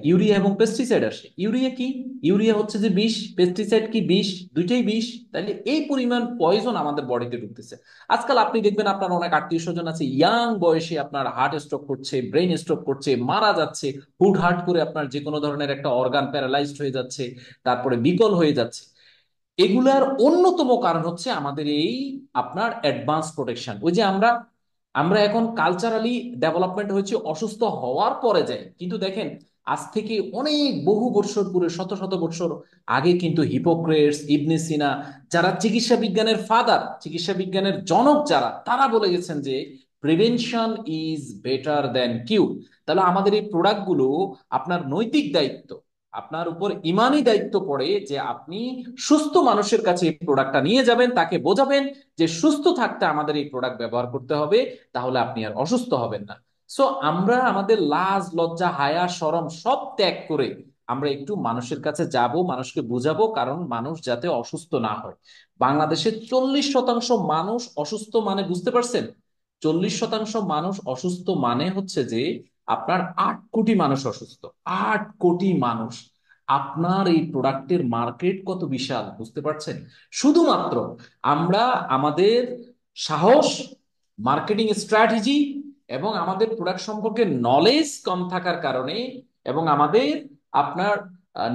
ইউরিয়া এবং পেস্টিসাইড আসে। ইউরিয়া কি? ইউরিয়া হচ্ছে যে বিষ, পেস্টিসাইড কি বিষ? দুইটাই বিষ। তাহলে এই পরিমাণ পয়জন আমাদের বডিতে ঢুকতেছে। আজকাল আপনি দেখবেন আপনার অনেক আত্মীয় স্বজন আছে ইয়াং বয়সে আপনার হার্ট স্ট্রোক করছে, ব্রেন স্ট্রোক করছে, মারা যাচ্ছে, হুট হার্ট করে আপনার যে কোনো ধরনের একটা অর্গান প্যারালাইজড হয়ে যাচ্ছে, তারপরে বিকল হয়ে যাচ্ছে। এগুলার অন্যতম কারণ হচ্ছে আমাদের এই আপনার অ্যাডভান্স প্রোটেকশন। ওই যে আমরা আমরা এখন কালচারালি ডেভেলপমেন্ট হয়েছে অসুস্থ হওয়ার পরে যাই, কিন্তু দেখেন আজ থেকে অনেক বহু বছর পূর্বে, শত শত বছর আগে কিন্তু হিপোক্রেটস, ইবনে সিনা, যারা চিকিৎসা বিজ্ঞানের ফাদার, চিকিৎসা বিজ্ঞানের জনক যারা, তারা বলে গেছেন যে প্রিভেনশন ইজ বেটার দ্যান কিউর। তাহলে আমাদের এই প্রোডাক্টগুলো, আপনার নৈতিক দায়িত্ব, আপনার উপর ইমানি দায়িত্ব পড়ে যে আপনি সুস্থ মানুষের কাছে এই প্রোডাক্টটা নিয়ে যাবেন, তাকে বোঝাবেন যে সুস্থ থাকতে আমাদের এই প্রোডাক্ট ব্যবহার করতে হবে, তাহলে আপনি আর অসুস্থ হবেন না। সো আমরা আমাদের লাজ লজ্জা হায়া শরম সব ত্যাগ করে আমরা একটু মানুষের কাছে যাব, মানুষকে বুঝাবো, কারণ মানুষ যাতে অসুস্থ না হয়। বাংলাদেশে 40% মানুষ অসুস্থ, মানে বুঝতে পারছেন? 40% মানুষ অসুস্থ মানে হচ্ছে যে আপনার 8 কোটি মানুষ অসুস্থ। 8 কোটি মানুষ। আপনার এই প্রোডাক্টের মার্কেট কত বিশাল, বুঝতে পারছেন? শুধুমাত্র আমরা আমাদের সাহস, মার্কেটিং স্ট্র্যাটেজি এবং আমাদের প্রোডাক্ট সম্পর্কে নলেজ কম থাকার কারণে, এবং আমাদের আপনার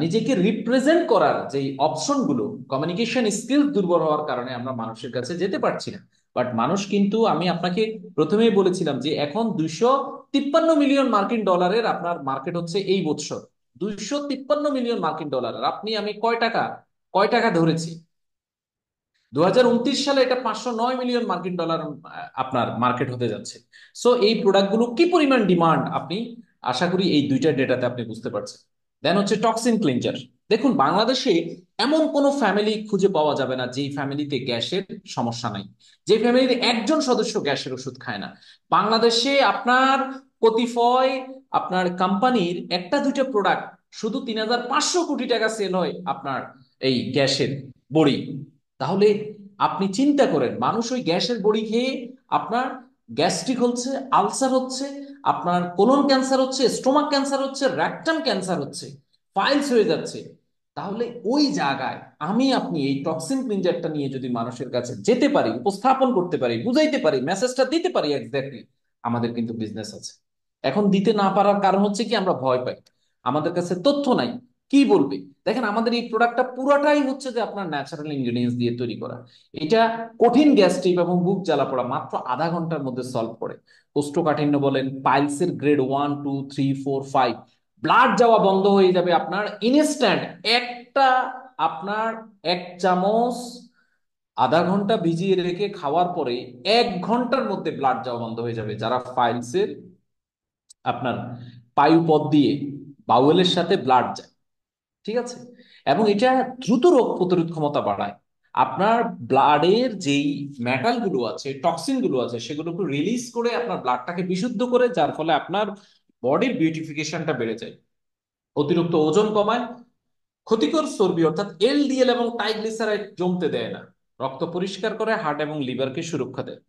নিজেকে রিপ্রেজেন্ট করার যে অপশনগুলো, কমিউনিকেশন স্কিল দুর্বল হওয়ার কারণে আমরা মানুষের কাছে যেতে পারছি না। বাট মানুষ কিন্তু, আমি আপনাকে প্রথমেই বলেছিলাম যে এখন 253 মিলিয়ন মার্কিন ডলারের আপনার মার্কেট হচ্ছে এই বছর। 253 মিলিয়ন মার্কিন ডলারের, আপনি আমি কয় টাকা ধরেছি? 2029 সালে এটা 509 মিলিয়ন মার্কিন ডলার আপনার মার্কেট হতে যাচ্ছে। সো এই প্রোডাক্টগুলো কি পরিমাণ ডিমান্ড, আপনি আশা করি এই দুইটা ডেটাতে আপনি বুঝতে পারছেন। দেন হচ্ছে টক্সিন ক্লিনজার। দেখুন, বাংলাদেশে এমন কোনো ফ্যামিলি খুঁজে পাওয়া যাবে না যেই ফ্যামিলিতে গ্যাসের সমস্যা নাই, যে ফ্যামিলির একজন সদস্য গ্যাসের ওষুধ খায় না। বাংলাদেশে আপনার কতিপয় আপনার কোম্পানির একটা দুইটা প্রোডাক্ট শুধু 3500 কোটি টাকা সেল হয় আপনার এই গ্যাসের বড়ি। তাহলে আপনি চিন্তা করেন, মানুষ ওই গ্যাসের বড়ি খেয়ে আপনার গ্যাস্ট্রিক হচ্ছে, আলসার হচ্ছে, আপনার কোলন ক্যান্সার হচ্ছে, স্টোমাক ক্যান্সার হচ্ছে, র্যাকটাম ক্যান্সার হচ্ছে, ফাইলস হয়ে যাচ্ছে। তাহলে ওই জায়গায় আমি আপনি এই টক্সিন ক্লিনজারটা নিয়ে যদি মানুষের কাছে যেতে পারি, উপস্থাপন করতে পারি, বুঝাইতে পারি, মেসেজটা দিতে পারি এক্স্যাক্টলি, আমাদের কিন্তু বিজনেস আছে। এখন দিতে না পারার কারণ হচ্ছে কি, আমরা ভয় পাই, আমাদের কাছে তথ্য নাই। কি বলবে? দেখেন, আমাদের এই প্রোডাক্টটা পুরাটাই হচ্ছে যে আপনার ন্যাচারাল ইনগ্রেডিয়েন্টস দিয়ে তৈরি করা। এটা কঠিন গ্যাস্ট্রিক এবং বুক জ্বালা পোড়া মাত্র আধা ঘন্টার মধ্যে সলভ করে। কোষ্ঠকাঠিন্য বলেন, পাইলসের গ্রেড 1 2 3 4 5, ব্লাড যাওয়া বন্ধ হয়ে যাবে আপনার ইনস্ট্যান্ট। একটা আপনার 1 চামচ আধা ঘন্টা ভিজিয়ে রেখে খাওয়ার পরে 1 ঘন্টার মধ্যে ব্লাড যাওয়া বন্ধ হয়ে যাবে, যারা ফাইলসের আপনার পায়ুপথ দিয়ে বাউলের সাথে ব্লাড যায়। ঠিক আছে? এবং এটা দ্রুত রোগ প্রতিরোধ ক্ষমতা বাড়ায়। আপনার ব্লাডের যেই মেটাল গুলো আছে, টক্সিন গুলো আছে, সেগুলোকে রিলিজ করে আপনার ব্লাডটাকে বিশুদ্ধ করে, যার ফলে আপনার বডির বিউটিফিকেশনটা বেড়ে যায়, অতিরিক্ত ওজন কমায়, ক্ষতিকর চর্বি অর্থাৎ এলডিএল এবং ট্রাইগ্লিসারাইড জমতে দেয় না, রক্ত পরিষ্কার করে, হার্ট এবং লিভারকে সুরক্ষা দেয়।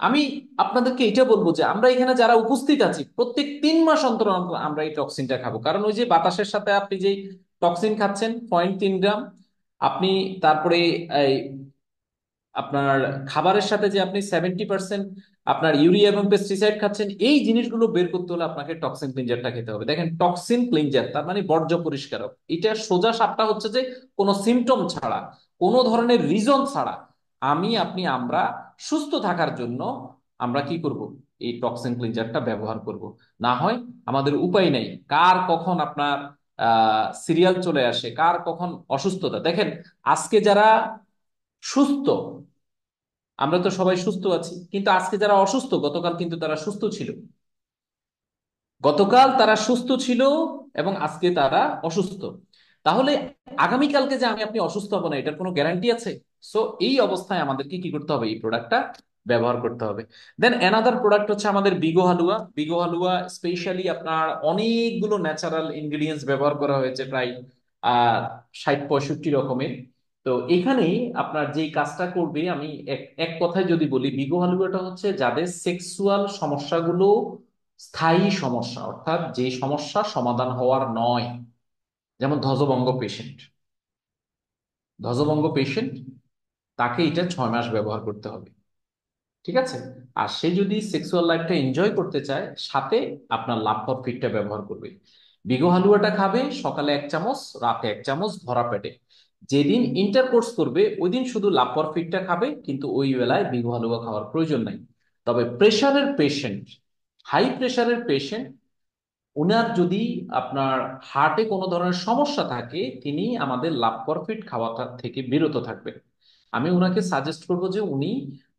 আমি আপনাদেরকে এটা বলবো যে আমরা এখানে যারা উপস্থিত আছি প্রত্যেক 3 মাস অন্তর অন্তর আমরা এই টক্সিনটা খাবো, কারণ ওই যে বাতাসের সাথে আপনি যেই টক্সিন খাচ্ছেন 0.3 গ্রাম, আপনি তারপরে এই আপনার খাবারের সাথে যে আপনি 70% আপনার ইউরিয়া এবং পেস্টিসাইড খাচ্ছেন, এই জিনিসগুলো বের করতে হলে আপনাকে টক্সিন ক্লিনজারটা খেতে হবে। দেখেন, টক্সিন ক্লিনজার তার মানে বর্জ্য পরিষ্কারক। এটা সোজা সাপটা হচ্ছে যে কোনো সিমটম ছাড়া, কোনো ধরনের রিজন ছাড়া আমরা সুস্থ থাকার জন্য আমরা কি করব, এই টক্সিন ক্লিনজারটা ব্যবহার করব। না হয় আমাদের উপায় নেই, কার কখন আপনার সিরিয়াল চলে আসে, কার কখন অসুস্থতা। দেখেন, আজকে যারা সুস্থ, আমরা তো সবাই সুস্থ আছি, কিন্তু আজকে যারা অসুস্থ গতকাল কিন্তু তারা সুস্থ ছিল। গতকাল তারা সুস্থ ছিল এবং আজকে তারা অসুস্থ। তাহলে আগামীকালকে যে আপনি অসুস্থ হবো না, এটার কোনো গ্যারান্টি আছে? সো এই অবস্থায় আমাদেরকে কি করতে হবে, এই প্রোডাক্টটা ব্যবহার করতে হবে। দেন অ্যানাদার প্রোডাক্ট হচ্ছে আমাদের বিগো হালুয়া। বিগো হালুয়া স্পেশালি আপনার অনেকগুলো ন্যাচারাল ইনগ্রিডিয়েন্টস ব্যবহার করা হয়েছে, প্রায় 60-65 রকমের। তো এখানেই আপনার যেই কাজটা করবে, আমি এক এক কথায় যদি বলি, বিগো হালুয়াটা হচ্ছে যাদের সেক্সুয়াল সমস্যাগুলো স্থায়ী সমস্যা, অর্থাৎ যে সমস্যা সমাধান হওয়ার নয়, যেমন ধ্বজভঙ্গ পেশেন্ট, তাকে এটা 6 মাস ব্যবহার করতে হবে। ঠিক আছে? আর সে যদি সেক্সুয়াল লাইফটা এনজয় করতে চায়, সাথে আপনার লাভ ফিটটা ব্যবহার করবে। বিগো হালুয়াটা খাবে সকালে 1 চামচ, রাতে 1 চামচ ভরা পেটে। যেদিন ইন্টারকোর্স করবে ওই দিন শুধু লাভ ফিটটা খাবে, কিন্তু ওই বেলায় বিগো হালুয়া খাওয়ার প্রয়োজন নাই। তবে হাই প্রেশারের পেশেন্ট, ওনার যদি আপনার হার্টে কোনো ধরনের সমস্যা থাকে, তিনি আমাদের লাভ প্রফিট খাওয়াটা থেকে বিরত থাকবেন। আমি ওনাকে সাজেস্ট করবো যে উনি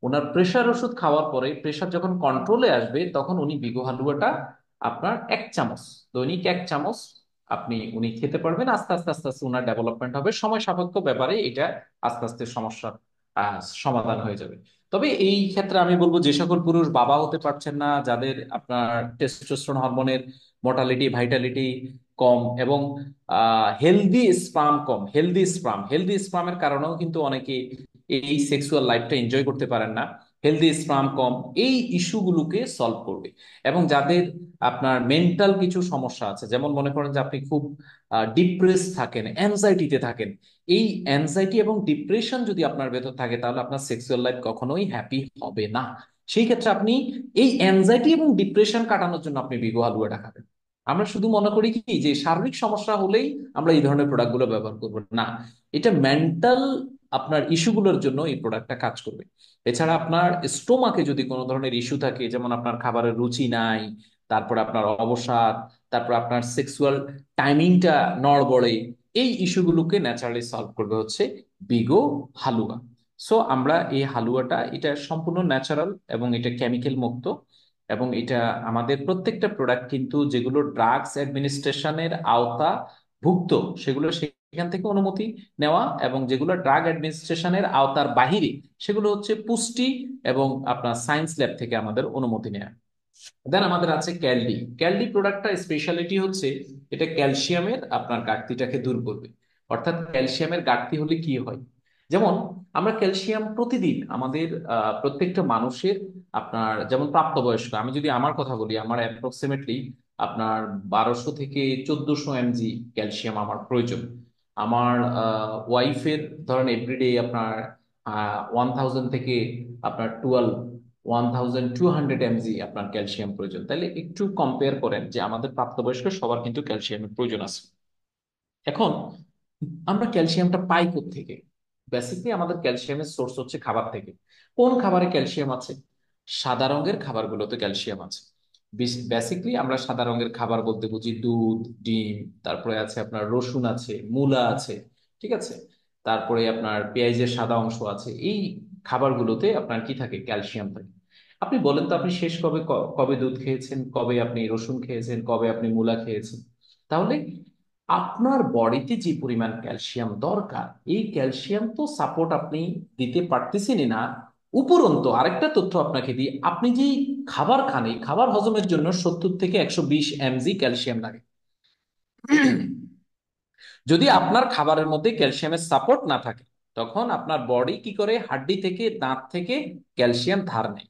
ওনার প্রেশার ওষুধ খাওয়ার পরে, প্রেশার যখন কন্ট্রোলে আসবে, তখন উনি বিগো হালুয়াটা আপনার 1 চামচ, দৈনিক 1 চামচ উনি খেতে পারবেন। আস্তে আস্তে আস্তে আস্তে ওনার ডেভেলপমেন্ট হবে, সময় সাপেক্ষ ব্যাপারে এটা, আস্তে আস্তে সমস্যার সমাধান হয়ে যাবে। তবে এই ক্ষেত্রে আমি বলবো, যে সকল পুরুষ বাবা হতে পারছেন না, যাদের আপনার টেস্টোস্টেরন হরমোনের মোর্টালিটি ভাইটালিটি কম, এবং হেলদি স্পামের কারণেও কিন্তু অনেকে এই সেক্সুয়াল লাইফটা এনজয় করতে পারেন না। হেলদি স্পাম কম, এই ইস্যুগুলোকে সলভ করবে। এবং যাদের আপনার মেন্টাল কিছু সমস্যা আছে, যেমন মনে করেন যে আপনি খুব ডিপ্রেস থাকেন, অ্যাংজাইটিতে থাকেন, এই অ্যাংজাইটি এবং ডিপ্রেশন যদি আপনার ভেতর থাকে, তাহলে আপনার সেক্সুয়াল লাইফ কখনোই হ্যাপি হবে না। সেই ক্ষেত্রে আপনি এই অ্যাংজাইটি এবং ডিপ্রেশন কাটানোর জন্য আপনি বিগো হালুয়াটা খাবেন। আমরা শুধু মনে করি কি যে শারীরিক সমস্যা হলেই আমরা এই ধরনের প্রোডাক্টগুলো ব্যবহার করবো, না, এটা মেন্টাল আপনার ইস্যুগুলোর জন্য এই প্রোডাক্টটা কাজ করবে। এছাড়া আপনার স্টোমাকে যদি কোনো ধরনের ইস্যু থাকে, যেমন আপনার খাবারের রুচি নাই, তারপর আপনার অবসাদ, তারপর আপনার সেক্সুয়াল টাইমিংটা নড়বড়ে, এই ইস্যুগুলোকে ন্যাচারালি সলভ করবে হচ্ছে বিগো হালুয়া। সো আমরা এই হালুয়াটা, এটা সম্পূর্ণ ন্যাচারাল এবং এটা কেমিক্যাল মুক্ত। এবং এটা আমাদের প্রত্যেকটা প্রোডাক্ট কিন্তু যেগুলো ড্রাগস অ্যাডমিনিস্ট্রেশনের আওতা ভুক্ত, সেগুলো সেখান থেকে অনুমতি নেওয়া, এবং যেগুলো ড্রাগ অ্যাডমিনিস্ট্রেশনের আওতার বাহিরে, সেগুলো হচ্ছে পুষ্টি এবং আপনার সায়েন্স ল্যাব থেকে আমাদের অনুমতি নেওয়া। দেন আমাদের আছে ক্যালডি। ক্যালডি প্রোডাক্টটা স্পেশালিটি হচ্ছে, এটা ক্যালসিয়ামের আপনার ঘাটতিটাকে দূর করবে। অর্থাৎ ক্যালসিয়ামের ঘাটতি হলে কি হয়, যেমন আমরা ক্যালসিয়াম প্রতিদিন আমাদের প্রত্যেকটা মানুষের, আপনার যেমন প্রাপ্তবয়স্ক, আমি যদি আমার কথা বলি, আমার অ্যাপ্রক্সিমেটলি আপনার 1200 থেকে 1400 mg ক্যালসিয়াম আমার প্রয়োজন। আমার ওয়াইফের ধরেন এভরিডে আপনার 1000 থেকে আপনার 1200 আপনার ক্যালসিয়াম প্রয়োজন। তাহলে একটু কম্পেয়ার করেন যে আমাদের প্রাপ্তবয়স্ক সবার কিন্তু ক্যালসিয়ামের প্রয়োজন আছে। এখন আমরা ক্যালসিয়ামটা পাই থেকে? বেসিকলি আমাদের ক্যালসিয়ামের সোর্স হচ্ছে খাবার থেকে। কোন খাবারে ক্যালসিয়াম আছে? সাদা রঙের খাবারগুলোতে ক্যালসিয়াম আছে। বেসিকলি আমরা সাদা রঙের খাবার বলতে বুঝি দুধ, ডিম, তারপরে আছে আপনার রসুন আছে, মূলা আছে, ঠিক আছে, তারপরে আপনার পেঁয়াজের সাদা অংশ আছে। এই খাবারগুলোতে আপনার কি থাকে? ক্যালসিয়াম থাকে। আপনি বলেন তো, আপনি শেষ কবে কবে দুধ খেয়েছেন, কবে আপনি রসুন খেয়েছেন, কবে আপনি মূলা খেয়েছেন? তাহলে আপনার বডিতে যে পরিমাণ ক্যালসিয়াম দরকার, এই ক্যালসিয়াম তো সাপোর্ট আপনি দিতে পারতেছেনই না। উপরন্তু আরেকটা তথ্য আপনাকে দিই, আপনি যে খাবার খান, এই খাবার হজমের জন্য 70 থেকে 120 mg ক্যালসিয়াম লাগে। যদি আপনার খাবারের মধ্যে ক্যালসিয়ামের সাপোর্ট না থাকে, তখন আপনার বডি কি করে? হাড্ডি থেকে, দাঁত থেকে ক্যালসিয়াম ধার নেয়,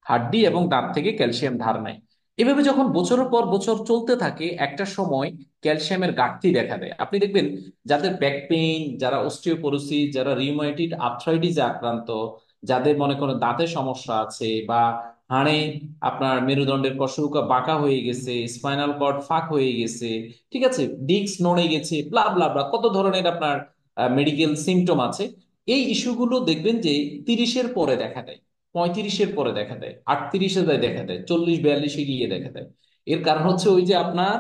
হাড্ডি এবং দাঁত থেকে ক্যালসিয়াম ধার নেয়। এভাবে যখন বছরের পর বছর চলতে থাকে, একটা সময় ক্যালসিয়ামের ঘাটতি দেখা দেয়। আপনি দেখবেন যাদের ব্যাক পেইন, যারা অস্টিওপোরোসিস, যারা রিউমাটয়েড আর্থ্রাইটিসে আক্রান্ত, যাদের মনে করেন দাঁতের সমস্যা আছে, বা হাড়ে আপনার মেরুদণ্ডের কশেরুকা বাঁকা হয়ে গেছে, স্পাইনাল কর্ড ফাঁক হয়ে গেছে, ঠিক আছে, ডিস্ক নড়ে গেছে, ব্লা ব্লা ব্লা, কত ধরনের আপনার মেডিকেল সিমটম আছে। এই ইস্যুগুলো দেখবেন যে 30-এর পরে দেখা দেয়, 35-এর পরে দেখা দেয়, 38-এ দেখা দেয়, 40-42-এ গিয়ে দেখা দেয়। এর কারণ হচ্ছে ওই যে আপনার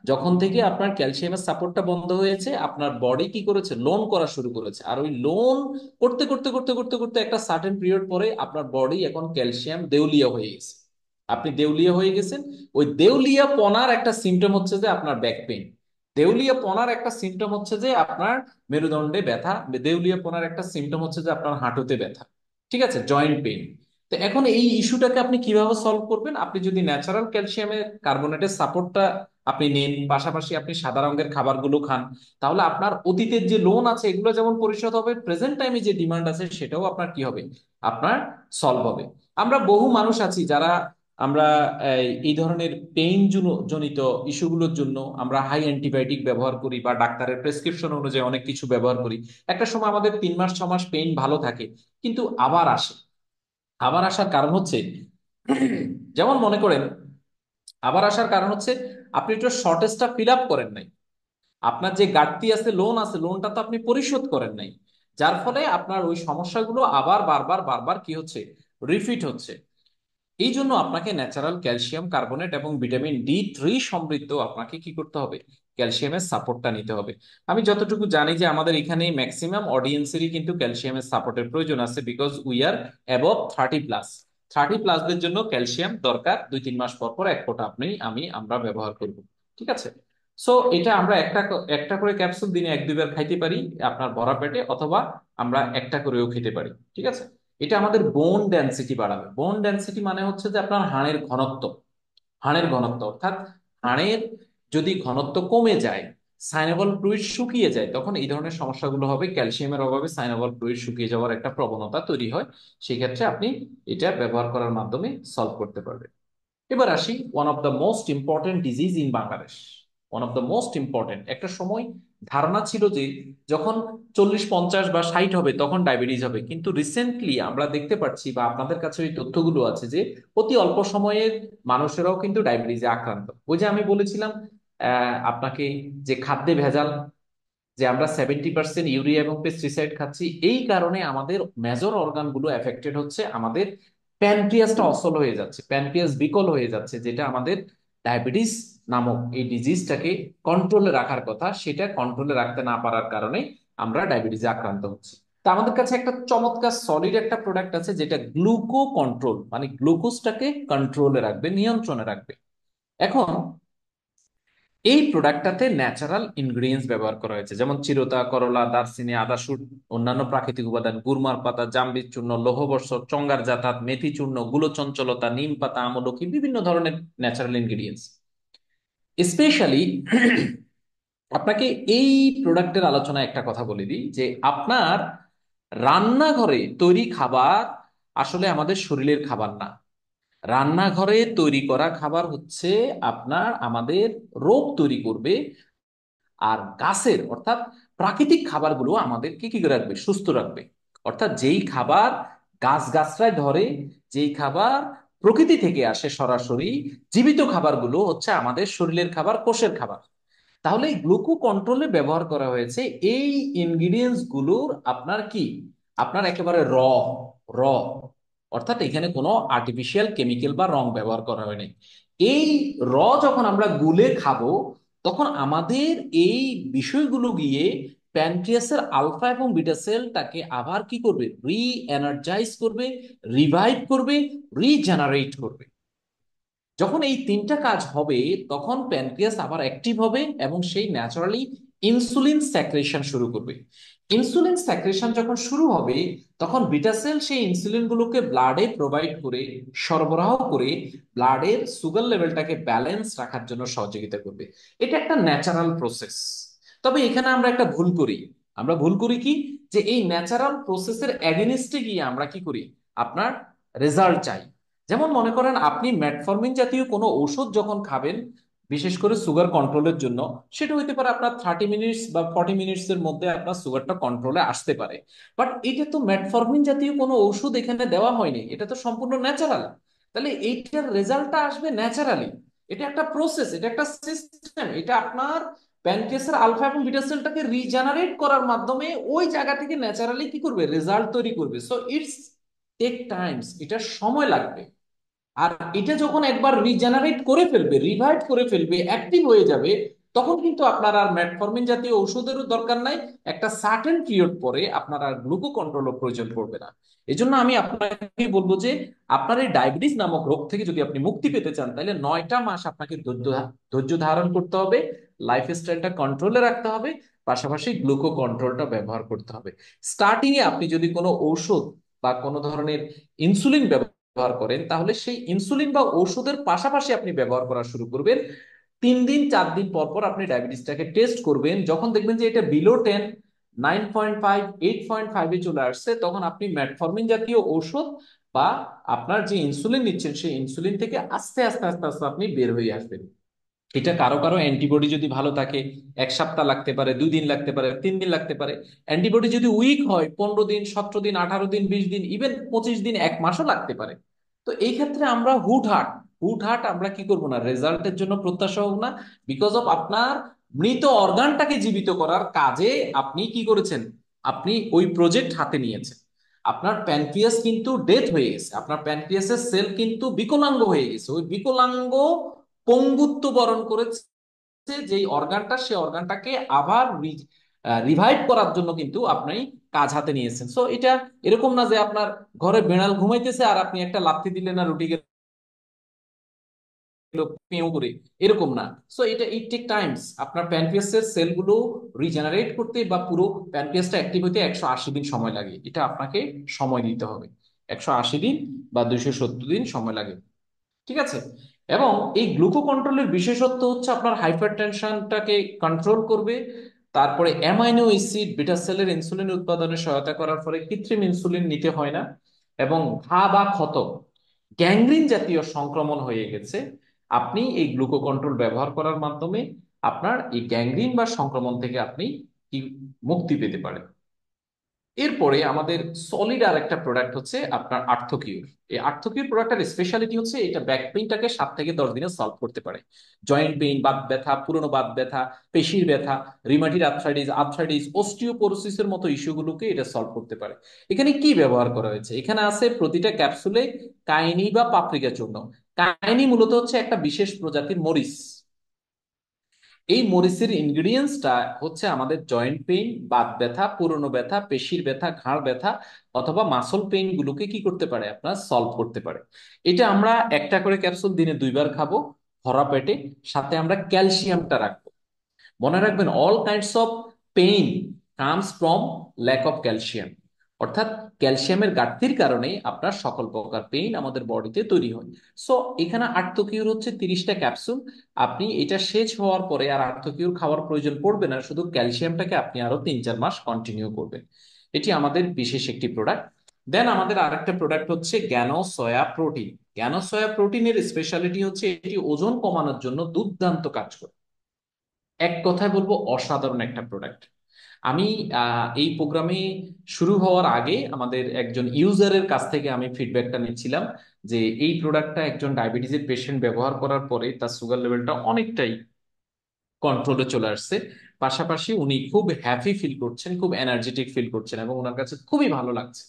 যখন থেকে আপনার ক্যালসিয়ামের সাপোর্টটা বন্ধ হয়েছে, আপনার বডি কি করেছে, লোন করা শুরু করেছে। আর ওই লোন করতে করতে করতে করতে করতে একটা সার্টেন পিরিয়ড পরে আপনার বডি এখন ক্যালসিয়াম দেউলিয়া হয়ে গেছে। আপনি দেউলিয়া হয়ে গেছেন। ওই দেউলিয়া পনার একটা সিমটম হচ্ছে যে আপনার ব্যাক পেইন। দেউলিয়া পনার একটা সিমটম হচ্ছে যে আপনার মেরুদণ্ডে ব্যথা। দেউলিয়া পনার একটা সিমটম হচ্ছে যে আপনার হাঁটুতে ব্যথা, ঠিক আছে, জয়েন্ট পেইন। তো এখন এই ইস্যুটাকে আপনি কিভাবে সলভ করবেন? আপনি যদি ন্যাচারাল ক্যালসিয়ামের কার্বনেটের সাপোর্টটা আপনি নেন, পাশাপাশি আপনি সাদা রঙের খাবারগুলো খান, তাহলে আপনার অতীতের যে লোন আছে এগুলো যেমন পরিশোধ হবে, প্রেজেন্ট টাইমে যে ডিমান্ড আছে সেটাও আপনার কি হবে, আপনার সলভ হবে। আমরা বহু মানুষ আছি যারা আমরা এই ধরনের পেইন জনিত ইস্যুগুলোর জন্য আমরা হাই অ্যান্টিবায়োটিক ব্যবহার করি বা ডাক্তারের প্রেসক্রিপশন অনুযায়ী অনেক কিছু ব্যবহার করি। একটা সময় আমাদের 3 মাস 6 মাস পেইন ভালো থাকে, কিন্তু আবার আসে। আবার আসার কারণ হচ্ছে, যেমন মনে করেন, আবার আসার কারণ হচ্ছে আপনি একটু শর্টেজটা ফিল আপ করেন নাই। আপনার যে ঘাটতি আছে, লোন আছে, লোনটা তো আপনি পরিশোধ করেন নাই। যার ফলে আপনার ওই সমস্যাগুলো আবার বারবার বারবার কি হচ্ছে, রিপিট হচ্ছে। এই জন্য আপনাকে ন্যাচারাল ক্যালসিয়াম কার্বনেট এবং ভিটামিন D3 সমৃদ্ধ আপনাকে কি করতে হবে, ক্যালসিয়ামের সাপোর্টটা নিতে হবে। আমি যতটুকু জানি যে আমাদের এখানে ম্যাক্সিমাম অডিয়েন্সেরই কিন্তু ক্যালসিয়ামের সাপোর্টের প্রয়োজন আছে, বিকজ উই আর অ্যাবভ 30+। 30+দের জন্য ক্যালসিয়াম দরকার, 2-3 মাস পর পর এক ফোঁটা আমরা ব্যবহার করব, ঠিক আছে। সো এটা আমরা একটা একটা করে ক্যাপসুল দিনে 1-2 বার খাইতে পারি আপনার ভরা পেটে, অথবা আমরা একটা করেও খেতে পারি, ঠিক আছে। এটা আমাদের বোন ডেনসিটি বাড়াবে। বোন ডেনসিটি মানে হচ্ছে যে আপনার হাড়ের ঘনত্ব। হাড়ের ঘনত্ব অর্থাৎ হাড়ের যদি ঘনত্ব কমে যায়, সাইনোভাল ফ্লুইড শুকিয়ে যায়, তখন এই ধরনের সমস্যাগুলো হবে। ক্যালসিয়ামের অভাবে সাইনোভাল ফ্লুইড শুকিয়ে যাওয়ার একটা প্রবণতা তৈরি হয়। সেই ক্ষেত্রে আপনি এটা ব্যবহার করার মাধ্যমে সলভ করতে পারবেন। এবার আসি one of the most important disease in Bangladesh. One of the most important, একটা সময় ধারণা ছিল যে যখন 40 50 বা 60 হবে তখন ডায়াবেটিস হবে, কিন্তু রিসেন্টলি আমরা দেখতে পাচ্ছি বা আপনাদের কাছে ওই তথ্যগুলো আছে যে অতি অল্প সময়ের মানুষেরাও কিন্তু ডায়াবেটিসে আক্রান্ত। ওই যে আমি বলেছিলাম আপনাকে, যে খাদ্যে ভেজাল, যে আমরা 70% ইউরিয়া এবং পেস্টিসাইড খাচ্ছি, এই কারণে আমাদের মেজর অর্গানগুলো এফেক্টেড হচ্ছে। আমাদের প্যানক্রিয়াসটা অসল হয়ে যাচ্ছে, প্যানক্রিয়াস বিকল হয়ে যাচ্ছে, যেটা আমাদের ডায়াবেটিস নামক এই ডিজিজটাকে কন্ট্রোলে রাখার কথা, সেটা কন্ট্রোলে রাখতে না পারার কারণে আমরা ডায়াবেটিসে আক্রান্ত হচ্ছি। তা আমাদের কাছে একটা চমৎকার সলিড একটা প্রোডাক্ট আছে যেটা গ্লুকো কন্ট্রোল, মানে গ্লুকোজটাকে কন্ট্রোলে রাখবে, নিয়ন্ত্রণে রাখবে। এখন এই প্রোডাক্টটাতে ন্যাচারাল ইনগ্রিডিয়েন্টস ব্যবহার করা হয়েছে, যেমন চিরতা, করলা, দারচিনি, আদা শুট, অন্যান্য প্রাকৃতিক উপাদান, গুরমার পাতা, জামবীজ চূর্ণ, লৌহবর্ষ, চঙ্গার জাতাত, মেথি চূর্ণ, গুলোচঞ্চলতা, নিম পাতা, আমলকি, বিভিন্ন ধরনের ন্যাচারাল ইনগ্রিডিয়েন্টস। স্পেশালি আপনাকে এই প্রোডাক্টের আলোচনায় একটা কথা বলে দিই যে আপনার রান্নাঘরে তৈরি খাবার আসলে আমাদের শরীরের খাবার না। রান্নাঘরে তৈরি করা খাবার হচ্ছে আপনার আমাদের রোগ তৈরি করবে। আর গাছের অর্থাৎ প্রাকৃতিক খাবারগুলো আমাদেরকে কি করে রাখবে, সুস্থ রাখবে। অর্থাৎ যেই খাবার গাছ গাছরায় ধরে, যেই খাবার প্রকৃতি থেকে আসে সরাসরি, জীবিত খাবারগুলো হচ্ছে আমাদের শরীরের খাবার, কোষের খাবার। তাহলে এই গ্লুকো কন্ট্রোলে ব্যবহার করা হয়েছে এই ইনগ্রিডিয়েন্টস গুলোর আপনার কি, আপনার একেবারে র অর্থাৎ এখানে কোনো আর্টিফিশিয়াল কেমিক্যাল বা রং ব্যবহার করা হয়নি। এই র যখন আমরা গুলে খাবো, তখন আমাদের এই বিষয়গুলো গিয়ে প্যানক্রিয়াসের আলফা এবং বিটা সেলটাকে আবার কি করবে, রি এনার্জাইজ করবে, রিভাইভ করবে, রিজেনারেট করবে। যখন এই তিনটা কাজ হবে, তখন প্যানক্রিয়াস আবার অ্যাক্টিভ হবে এবং সেই ন্যাচারালি ইনসুলিন সেক্রেশন শুরু করবে। ইনসুলিন সেক্রেশন যখন শুরু হবে, তখন বিটা সেল সেই ইনসুলিন গুলোকে ব্লাডে প্রোভাইড করে, সরবরাহ করে ব্লাডের সুগার লেভেলটাকে ব্যালেন্স রাখার জন্য সহযোগিতা করবে। এটা একটা ন্যাচারাল প্রসেস। তবে এখানে আমরা একটা ভুল করি। আমরা ভুল করি কি, যে এই ন্যাচারাল প্রসেসের এগেনিস্টে গিয়ে আমরা কি করি, আপনার রেজাল্ট চাই। যেমন মনে করেন আপনি মেটফরমিন জাতীয় কোনো ঔষধ যখন খাবেন, বিশেষ করে সুগার কন্ট্রোলের জন্য, সেটা হইতে পারে আপনার 30 মিনিটস বা 40 মিনিটস এর মধ্যে আপনার সুগারটা কন্ট্রোলে আসতে পারে। বাট এটা তো মেটফরমিন জাতীয় কোনো ঔষধ এখানে দেওয়া হয়নি, এটা তো সম্পূর্ণ ন্যাচারাল। তাহলে এইটার রেজাল্টটা আসবে ন্যাচারালি। এটা একটা প্রসেস, এটা একটা সিস্টেম, এটা আপনার প্যানক্রিয়াসের আলফা এবং বিটা সেলটাকে রিজেনারেট করার মাধ্যমে ওই জায়গা থেকে ন্যাচারালি কি করবে, রেজাল্ট তৈরি করবে। সো ইটস টেক টাইমস, এটা সময় লাগবে। আর এটা যখন একবার রিজেনারেট করে ফেলবে, রিভাইভ করে ফেলবে, অ্যাক্টিভ হয়ে যাবে, তখন কিন্তু আপনার আর মেটফর্মিন জাতীয় ঔষধেরও দরকার নাই। একটা সার্টেন পিরিয়ড পরে আপনার আর গ্লুকো কন্ট্রোলও প্রয়োজন পড়বে না। এই জন্য আমি আপনাকে বলবো যে আপনার এই ডায়াবেটিস নামক রোগ থেকে যদি আপনি মুক্তি পেতে চান, তাহলে 9টা মাস আপনাকে ধৈর্য ধৈর্য ধারণ করতে হবে, লাইফস্টাইলটা কন্ট্রোলে রাখতে হবে, পাশাপাশি গ্লুকো কন্ট্রোলটা ব্যবহার করতে হবে। স্টার্টিং এ আপনি যদি কোনো ঔষধ বা কোনো ধরনের ইনসুলিন ব্যবহার করেন, তাহলে সেই ইনসুলিন বা ওষুধের পাশাপাশি আপনি ব্যবহার করা শুরু করবেন। 3 দিন 4 দিন পর পর আপনি ডায়াবেটিসটাকে টেস্ট করবেন। যখন দেখবেন যে এটা বিলো 10, 9.5, 8.5-এ চলে আসছে, তখন আপনি ম্যাটফর্মিন জাতীয় ঔষধ বা আপনার যে ইনসুলিন নিচ্ছেন সেই ইনসুলিন থেকে আস্তে আস্তে আস্তে আস্তে আপনি বের হয়ে আসবেন। এটা কারো কারো অ্যান্টিবডি যদি ভালো থাকে 1 সপ্তাহ লাগতে পারে, 2 দিন লাগতে পারে, 3 দিন লাগতে পারে। অ্যান্টিবডি যদি উইক হয় 15 দিন, 17 দিন, 18 দিন, 20 দিন, ইভেন 25 দিন, 1 মাসও লাগতে পারে। তো এই ক্ষেত্রে আমরা হুটহাট হুটহাট আমরা কি করব না, রেজাল্টের জন্য প্রত্যাশা হোক না। বিকজ অফ আপনার মৃত অর্গানটাকে জীবিত করার কাজে আপনি কি করেছেন, আপনি ওই প্রজেক্ট হাতে নিয়েছেন। আপনার প্যানক্রিয়াস কিন্তু ডেথ হয়ে গেছে, আপনার প্যানক্রিয়াসের সেল কিন্তু বিকলাঙ্গ হয়ে গেছে। ওই বিকলাঙ্গ পঙ্গুত্ব বরণ করেছে যেই অর্গানটা, সেই অর্গানটাকে আবার রিভাইভ করার জন্য কিন্তু আপনি কাজ হাতে নিয়েছেন। সো এটা এরকম না যে আপনার ঘরে বেড়াল ঘুমাইতেছে আর আপনি একটা লাথি দিলেন না, রুটি গেল পেও করে, এরকম না। সো এটা ইট টেক টাইমস। আপনার প্যানক্রিয়াসের সেলগুলো রিজেনারেট করতে বা পুরো প্যানক্রিয়াসটা অ্যাক্টিভ হতে 180 দিন সময় লাগে। এটা আপনাকে সময় দিতে হবে, 180 দিন বা 270 দিন সময় লাগে। ঠিক আছে। এবং এই গ্লুকো কন্ট্রোলের বিশেষত্ব হচ্ছে আপনার হাইপার টেনশনটাকে কন্ট্রোল করবে। তারপরে অ্যামাইনো অ্যাসিড বিটা সেলের ইনসুলিন উৎপাদনে সহায়তা করার ফলে কৃত্রিম ইনসুলিন নিতে হয় না। এবং ঘা বা ক্ষত, গ্যাংগ্রিন জাতীয় সংক্রমণ হয়ে গেছে, আপনি এই গ্লুকো কন্ট্রোল ব্যবহার করার মাধ্যমে আপনার এই গ্যাংগ্রিন বা সংক্রমণ থেকে আপনি কি মুক্তি পেতে পারেন। এরপরে আমাদের সলিড আর একটা প্রোডাক্ট হচ্ছে আপনার আর্থোকিউর। এই আর্থোকিউর প্রোডাক্টের স্পেশালিটি হচ্ছে এটা ব্যাক পেইনটাকে 7 থেকে 10 দিনে সলভ করতে পারে। জয়েন্ট পেইন, বাত ব্যথা, পুরনো বাত ব্যথা, পেশির ব্যথা, রিমাটিড আর্থ্রাইটিস, অস্টিওপোরোসিসের মতো ইস্যুগুলোকে এটা সলভ করতে পারে। এখানে কি ব্যবহার করা হয়েছে, এখানে আছে প্রতিটা ক্যাপসুলে কাইনি বা পাপরিকা চূর্ণ। কাইনি মূলত হচ্ছে একটা বিশেষ প্রজাতির মরিচ। এই মরিচের ইনগ্রিডিয়েন্টসটা হচ্ছে আমাদের জয়েন্ট পেইন, বাত ব্যথা, পুরনো ব্যথা, পেশির ব্যথা, ঘাড় ব্যথা অথবা মাসল পেইন গুলোকে কি করতে পারে, আপনার সলভ করতে পারে। এটা আমরা একটা করে ক্যাপসুল দিনে 2 বার খাবো, ভরা পেটে। সাথে আমরা ক্যালসিয়ামটা রাখবো। মনে রাখবেন, all kinds of pain comes from lack of calcium. অর্থাৎ ক্যালসিয়ামের ঘাটতির কারণে আপনার সকল প্রকার পেইন আমাদের বডিতে তৈরি হয়। সো এখানে আর্থোকিউর হচ্ছে 30টা ক্যাপসুল। আপনি এটা শেষ হওয়ার পরে আর আর্থোকিউর খাওয়ার প্রয়োজন পড়বে না, শুধু ক্যালসিয়ামটাকে আপনি আরো 3-4 মাস কন্টিনিউ করবেন। এটি আমাদের বিশেষ একটি প্রোডাক্ট। দেন আমাদের আরেকটা প্রোডাক্ট হচ্ছে জ্ঞানো সয়া প্রোটিন। জ্ঞানো সয়া প্রোটিনের স্পেশালিটি হচ্ছে এটি ওজন কমানোর জন্য দুর্দান্ত কাজ করে। এক কথায় বলবো অসাধারণ একটা প্রোডাক্ট। আমি এই প্রোগ্রামে শুরু হওয়ার আগে আমাদের একজন ইউজারের কাছ থেকে আমি ফিডব্যাকটা নিচ্ছিলাম যে এই প্রোডাক্টটা একজন ডায়াবেটিসের পেশেন্ট ব্যবহার করার পরে তার সুগার লেভেলটা অনেকটাই কন্ট্রোলে চলে আসছে। পাশাপাশি উনি খুব হ্যাপি ফিল করছেন, খুব এনার্জেটিক ফিল করছেন এবং ওনার কাছে খুবই ভালো লাগছে।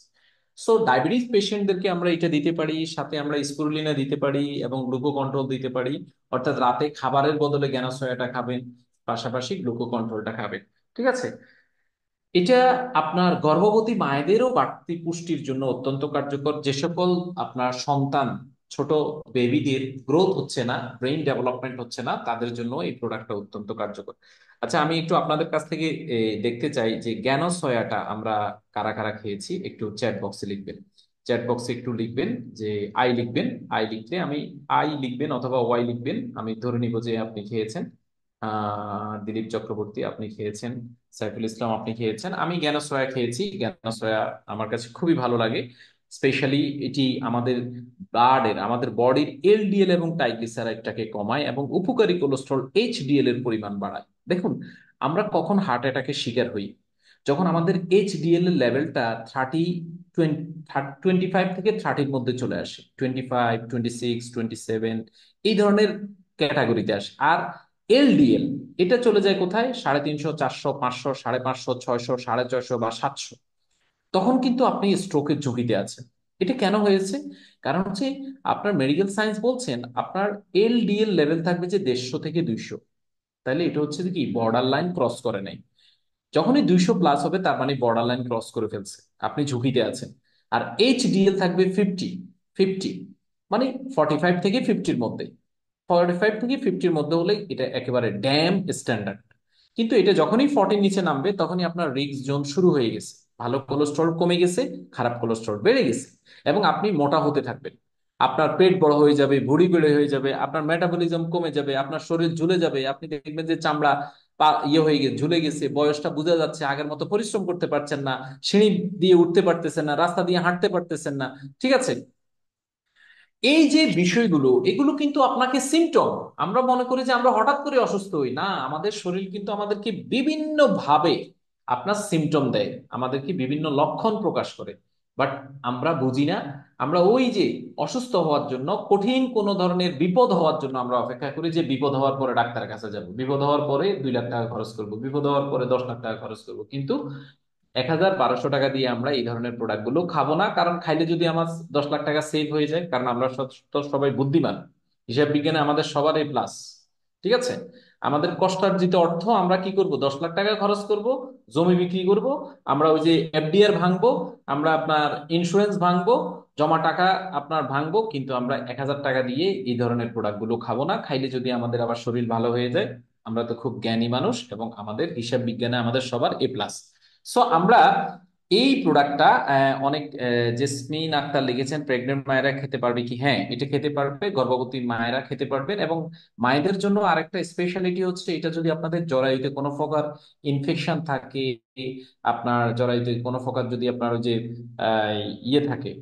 সো ডায়াবেটিস পেশেন্টদেরকে আমরা এটা দিতে পারি, সাথে আমরা স্পিরুলিনা দিতে পারি এবং গ্লুকো কন্ট্রোল দিতে পারি। অর্থাৎ রাতে খাবারের বদলে জ্ঞানসয়াটা খাবেন, পাশাপাশি গ্লুকো কন্ট্রোলটা খাবেন। ঠিক আছে। এটা আপনার গর্ভবতী মায়েদেরও বাড়তি পুষ্টির জন্য অত্যন্ত কার্যকর। যে সকল আপনার সন্তান, ছোট বেবিদের গ্রোথ হচ্ছে না, ব্রেইন ডেভেলপমেন্ট হচ্ছে না, তাদের জন্য এই প্রোডাক্টটা অত্যন্ত কার্যকর। আচ্ছা, আমি একটু আপনাদের কাছ থেকে দেখতে চাই যে জ্ঞান সয়াটা আমরা কারা কারা খেয়েছি, একটু চ্যাট বক্সে লিখবেন। চ্যাট বক্সে একটু লিখবেন যে আই লিখবেন। আই লিখলে আমি, আই লিখবেন অথবা ওয়াই লিখবেন, আমি ধরে নিব যে আপনি খেয়েছেন। দিলীপ চক্রবর্তী আপনি খেয়েছেন, সাইফুল ইসলাম আপনি খেয়েছেন, আমি জ্ঞানশ্রয়া খেয়েছি। জ্ঞানশ্রয়া আমার কাছে খুবই ভালো লাগে। স্পেশালি এটি আমাদের ব্লাডের, আমাদের বডির এলডিএল এবং ট্রাইগ্লিসারাইডটাকে কমায় এবং উপকারী কোলেস্ট্রল এইচডিএল এর পরিমাণ বাড়ায়। দেখুন, আমরা কখন হার্ট অ্যাটাকের শিকার হই, যখন আমাদের এইচডিএল এর লেভেলটা 25 থেকে 30-র মধ্যে চলে আসে, 25, 26, 27 এই ধরনের ক্যাটাগরিতে আসে। আর এলডিএল এটা চলে যায় কোথায়? 350, 400, 500, 550, 600, 650 বা 700। তখন কিন্তু আপনি স্ট্রোকের ঝুঁকিতে আছেন। এটা কেন হয়েছে? কারণ হচ্ছে আপনার মেডিকেল সায়েন্স বলছেন আপনার এলডিএল লেভেল থাকবে যে 150 থেকে 200। তাহলে এটা হচ্ছে কি বর্ডার লাইন ক্রস করে নাই। যখনই 200 প্লাস হবে তার মানে বর্ডার লাইন ক্রস করে ফেলছে, আপনি ঝুঁকিতে আছেন। আর এইচডিএল থাকবে 50, মানে 45 থেকে 50-র মধ্যে। 45 থেকে 50-র মধ্যে হলে এটা একেবারে ড্যাম স্ট্যান্ডার্ড। কিন্তু এটা যখনই 40-র নিচে নামবে তখনই আপনার রিস্ক জোন শুরু হয়ে গেছে। ভালো কোলেস্ট্রল কমে গেছে, খারাপ কোলেস্ট্রল বেড়ে গেছে, এবং আপনি মোটা হতে থাকবেন। আপনার পেট বড় হয়ে যাবে, ভুঁড়ি বেড়ে হয়ে যাবে, আপনার মেটাবলিজম কমে যাবে, আপনার শরীর ঝুলে যাবে, আপনি দেখবেন যে চামড়া ইয়ে হয়ে গেছে, ঝুলে গেছে, বয়সটা বোঝা যাচ্ছে, আগের মতো পরিশ্রম করতে পারছেন না, সিঁড়ি দিয়ে উঠতে পারতেছেন না, রাস্তা দিয়ে হাঁটতে পারতেছেন না। ঠিক আছে? এই যে বিষয়গুলো, এগুলো কিন্তু আপনাকে সিমটম। আমরা মনে করি যে আমরা হঠাৎ করে অসুস্থ হই না, আমাদের শরীর কিন্তু আমাদেরকে বিভিন্ন ভাবে আপনার সিমটম দেয়, আমাদেরকে বিভিন্ন লক্ষণ প্রকাশ করে। বাট আমরা বুঝি না। আমরা ওই যে অসুস্থ হওয়ার জন্য, কঠিন কোনো ধরনের বিপদ হওয়ার জন্য আমরা অপেক্ষা করি যে বিপদ হওয়ার পরে ডাক্তারের কাছে যাব, বিপদ হওয়ার পরে 2 লাখ টাকা খরচ করব, বিপদ হওয়ার পরে 10 লাখ টাকা খরচ করব। কিন্তু 1,1200 টাকা দিয়ে আমরা এই ধরনের প্রোডাক্ট গুলো খাবো না, কারণ খাইলে যদি আমার 10 লাখ টাকা সেভ হয়ে যায়, কারণ আমরা তো সবাই বুদ্ধিমান। হিসাব বিজ্ঞানে আমাদের সবার এ প্লাস। ঠিক আছে? আমাদের কষ্টার্জিত অর্থ আমরা কি করব? 10 লাখ টাকা খরচ করব, জমি বিক্রি করব, আমরা ওই যে এফডিআর ভাঙবো, আমরা আপনার ইন্স্যুরেন্স ভাঙবো, জমা টাকা আপনার ভাঙবো, কিন্তু আমরা 1,000 টাকা দিয়ে এই ধরনের প্রোডাক্ট গুলো খাবো না। খাইলে যদি আমাদের আবার শরীর ভালো হয়ে যায়, আমরা তো খুব জ্ঞানী মানুষ, এবং আমাদের হিসাব বিজ্ঞানে আমাদের সবার এ প্লাস। সো আমরা এই প্রোডাক্টটা অনেক জেসমিন আক্তার লিখেছেন প্রেগনেন্ট মায়েরা খেতে পারবে কি? হ্যাঁ, এটা খেতে পারবে, গর্ভবতী মায়েরা খেতে পারবেন। এবং মায়েদের জন্য আরেকটা স্পেশালিটি হচ্ছে, এটা যদি আপনাদের জরায়ুতে কোনো প্রকার ইনফেকশন থাকে, আপনার জরায়ুতে কোনো প্রকার যদি আপনার ওই যে ইয়ে থাকে,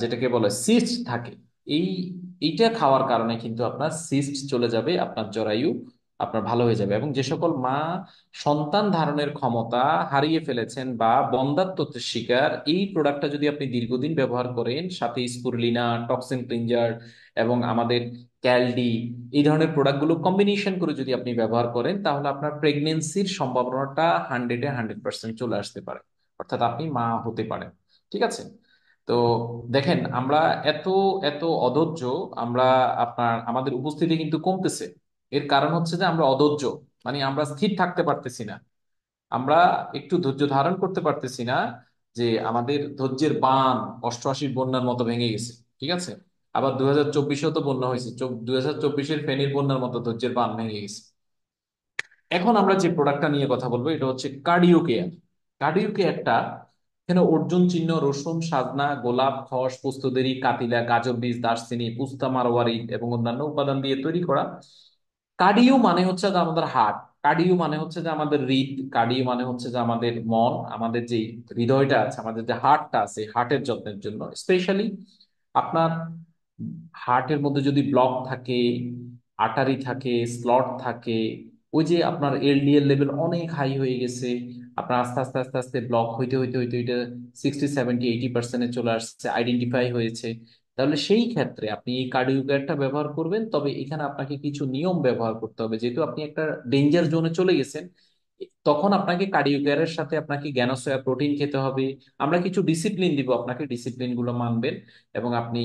যেটাকে বলে সিস্ট থাকে, এই এইটা খাওয়ার কারণে কিন্তু আপনার সিস্ট চলে যাবে, আপনার জরায়ু আপনার ভালো হয়ে যাবে। এবং যে সকল মা সন্তান ধারণের ক্ষমতা হারিয়ে ফেলেছেন বা বন্ধ্যাত্বের শিকার, এই প্রোডাক্টটা যদি আপনি দীর্ঘদিন ব্যবহার করেন, সাথে স্পুরুলিনা, টক্সিন ক্লিনজার এবং আমাদের ক্যালডি, এই ধরনের প্রোডাক্টগুলো কম্বিনেশন করে যদি আপনি ব্যবহার করেন, তাহলে আপনার প্রেগনেন্সির সম্ভাবনাটা 100-এ 100% চলে আসতে পারে, অর্থাৎ আপনি মা হতে পারেন। ঠিক আছে? তো দেখেন, আমরা এত এত অধৈর্য, আমরা আমাদের উপস্থিতি কিন্তু কমতেছে। এর কারণ হচ্ছে যে আমরা অধৈর্য, মানে আমরা স্থির থাকতে পারতেছি না, আমরা একটু ধৈর্য ধারণ করতে পারতেছি না, যে আমাদের ধৈর্যের বাঁধ 88-র বন্যার মতো ভেঙে গেছে। ঠিক আছে? আবার 2024-এও তো বন্যা হয়েছে, 2024-এর ফেনীর বন্যার মতো ধৈর্যের বাঁধ ভেঙে গেছে। এখন আমরা যে প্রোডাক্টটা নিয়ে কথা বলবো এটা হচ্ছে কার্ডিও কেয়ার। কার্ডিও কেয়ারটা, এখানে অর্জুন চিহ্ন, রসুন, সাজনা, গোলাপ, খস, পুস্তদেরি, কাতিলা, গাজর বীজ, দারচিনি, পুস্তা, মারওয়ারি এবং অন্যান্য উপাদান দিয়ে তৈরি করা। কার্ডিও মানে হচ্ছে যে আমাদের হার্ট, কার্ডিও মানে হচ্ছে যে আমাদের হৃদ, কার্ডিও মানে হচ্ছে যে আমাদের মন, আমাদের যে হৃদয়টা আছে, আমাদের যে হার্টটা আছে, হার্টের যত্নের জন্য স্পেশালি। আপনার হার্টের মধ্যে যদি ব্লক থাকে, আটারি থাকে, স্লট থাকে, ওই যে আপনার এলডিএল লেভেল অনেক হাই হয়ে গেছে, আপনার আস্তে আস্তে আস্তে আস্তে ব্লক হইতে হইতে হইতে হইতে 60, 70, 80%-এ চলে আসছে, আইডেন্টিফাই হয়েছে, তাহলে সেই ক্ষেত্রে আপনি এই কার্ডিও কেয়ারটা ব্যবহার করবেন। তবে এখানে আপনাকে কিছু নিয়ম ব্যবহার করতে হবে, যেহেতু আপনি একটা ডেঞ্জার জোনে চলে গেছেন। তখন আপনাকে কার্ডিও কেয়ারের সাথে আপনাকে জ্ঞানসয়া প্রোটিন খেতে হবে। আমরা কিছু ডিসিপ্লিন দিব আপনাকে, ডিসিপ্লিন গুলো মানবেন, এবং আপনি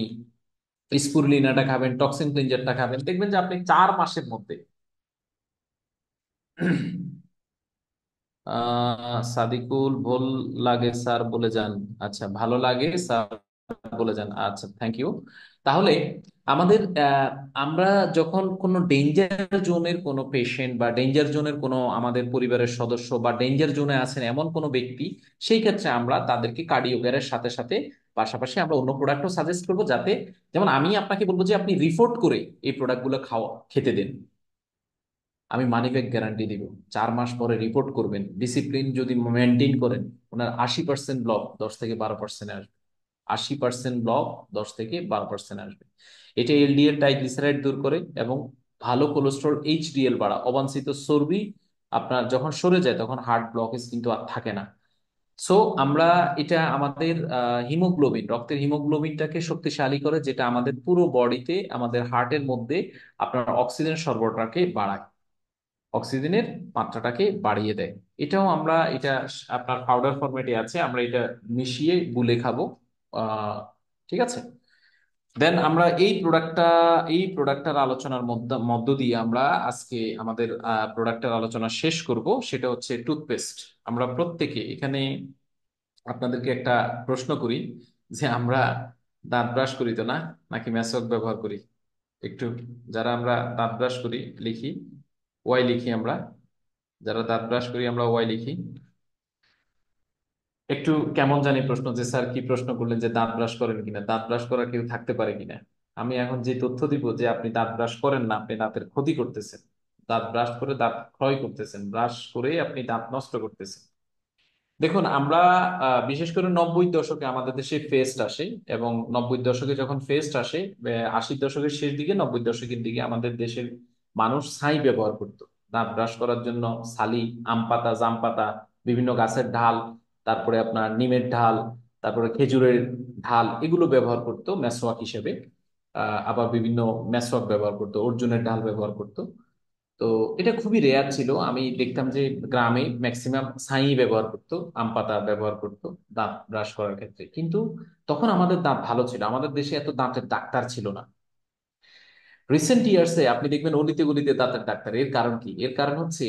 স্পুরুলিনাটা খাবেন, টক্সিন ক্লিনজারটা খাবেন, দেখবেন যে আপনি 4 মাসের মধ্যে সাদিকুল ভুল লাগে স্যার বলে যান। আচ্ছা, ভালো লাগে স্যার বলে যান। আচ্ছা, থ্যাংক ইউ। তাহলে আমাদের আমরা যখন কোনো ডেঞ্জার জোনের কোনো পেশেন্ট বা ডেঞ্জার জোনের কোনো আমাদের পরিবারের সদস্য বা ডেঞ্জার জোনে আছেন এমন কোনো ব্যক্তি, সেই ক্ষেত্রে আমরা তাদেরকে কার্ডিও কেয়ারের সাথে সাথে পাশাপাশি আমরা অন্য প্রোডাক্টও সাজেস্ট করবো, যাতে যেমন আমি আপনাকে বলবো যে আপনি রিপোর্ট করে এই প্রোডাক্টগুলো খেতে দেন। আমি মানি ব্যাক গ্যারান্টি দিব। 4 মাস পরে রিপোর্ট করবেন, ডিসিপ্লিন যদি মেনটেন করেন, ওনার 80% ব্লক 10 থেকে 12% আসবে। 80% ব্লক 10 থেকে 12% আসবে। এটা এলডিএল ট্রাইগ্লিসারাইড দূর করে, এবং ভালো কোলেস্ট্রল এইচডিএল বাড়া, অবাঞ্ছিত চর্বি আপনার যখন সরে যায় তখন হার্ট ব্লকেজ কিন্তু আর থাকে না। সো আমরা এটা আমাদের হিমোগ্লোবিন, রক্তের হিমোগ্লোবিনটাকে শক্তিশালী করে, যেটা আমাদের পুরো বডিতে, আমাদের হার্টের মধ্যে আপনার অক্সিজেন সরবরাহটাকে বাড়ায়, অক্সিজেনের মাত্রাটাকে বাড়িয়ে দেয়। এটাও আমরা, এটা আপনার পাউডার ফরম্যাটে আছে, আমরা এটা মিশিয়ে গুলে খাবো। আহ ঠিক আছে। দেন আমরা এই প্রোডাক্টটার আলোচনার মধ্য মধ্য দিয়ে আমরা আজকে আমাদের প্রোডাক্টের আলোচনা শেষ করব, সেটা হচ্ছে টুথপেস্ট। আমরা প্রত্যেকে এখানে আপনাদেরকে একটা প্রশ্ন করি, যে আমরা দাঁত ব্রাশ করি তো না, নাকি মেসওয়াক ব্যবহার করি? একটু, যারা আমরা দাঁত ব্রাশ করি লিখি, ওয়াই লিখি আমরা। যারা দাঁত ব্রাশ করি আমরা ওয়াই লিখি। একটু কেমন জানি প্রশ্ন, যে স্যার কি প্রশ্ন করলেন, যে দাঁত ব্রাশ করেন কিনা, দাঁত ব্রাশ করা কেউ থাকতে পারে কিনা। আমি এখন যে তথ্য দিব, যে আপনি দাঁত ব্রাশ করেন না, আপনি দাঁতের ক্ষতি করতেছেন। দাঁত ব্রাশ করে দাঁত ক্ষয় করতেছেন, ব্রাশ করে আপনি দাঁত নষ্ট করতেছেন। দেখুন, আমরা বিশেষ করে 90 দশকে আমাদের দেশে ফেস্ট আসে, এবং 90 দশকে যখন ফেস্ট আসে, 80 দশকের শেষ দিকে, 90 দশকের দিকে আমাদের দেশের মানুষ ছাই ব্যবহার করতো দাঁত ব্রাশ করার জন্য। ছালি, আম পাতা, জাম পাতা, বিভিন্ন গাছের ঢাল, তারপরে আপনার নিমের ঢাল, তারপরে খেজুরের ঢাল, এগুলো ব্যবহার করতো মেসওয়াক হিসেবে। আবার বিভিন্ন মেসওয়াক ব্যবহার করতো, অর্জুনের ঢাল ব্যবহার করতো। তো এটা খুবই রেয়ার ছিল, আমি দেখতাম যে গ্রামে ম্যাক্সিমাম ছাই ব্যবহার করতো, আম পাতা ব্যবহার করতো দাঁত ব্রাশ করার ক্ষেত্রে। কিন্তু তখন আমাদের দাঁত ভালো ছিল, আমাদের দেশে এত দাঁতের ডাক্তার ছিল না। রিসেন্ট ইয়ার্সে আপনি দেখবেন অলিতে গলিতে দাঁতের ডাক্তার। এর কারণ কি? এর কারণ হচ্ছে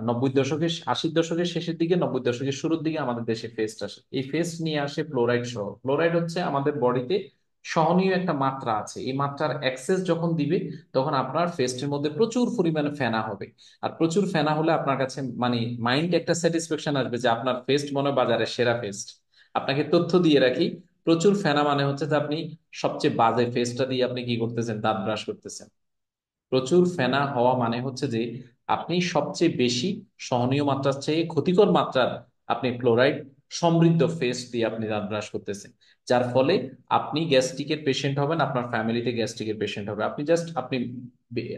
90 দশকের, 80 দশকের শেষের দিকে, 90 দশকের শুরুর দিকে আমাদের দেশে ফেস্ট আসে। এই ফেস্ট নিয়ে আসে ফ্লোরাইড সহ। ফ্লোরাইড হচ্ছে আমাদের বডিতে সহনীয় একটা মাত্রা আছে, এই মাত্রার অ্যাক্সেস যখন দিবে, তখন আপনার ফেস্টের মধ্যে প্রচুর পরিমাণে ফেনা হবে। আর প্রচুর ফেনা হলে আপনার কাছে মানে মাইন্ড একটা স্যাটিসফ্যাকশন আসবে, যে আপনার ফেস্ট মনে হয় বাজারের সেরা ফেস্ট। আপনাকে তথ্য দিয়ে রাখি, প্রচুর ফেনা মানে হচ্ছে যে আপনি সবচেয়ে বাজে ফেসটা দিয়ে আপনি কি করতেছেন, দাঁত ব্রাশ করতেছেন। প্রচুর ফেনা হওয়া মানে হচ্ছে যে আপনি সবচেয়ে বেশি সহনীয় মাত্রার চেয়ে ক্ষতিকর মাত্রার আপনি ফ্লোরাইড সমৃদ্ধ ফেস দিয়ে আপনি দাঁত ব্রাশ করতেছেন। যার ফলে আপনি গ্যাস্ট্রিকের পেশেন্ট হবেন, আপনার ফ্যামিলিতে গ্যাস্ট্রিকের পেশেন্ট হবে। আপনি জাস্ট আপনি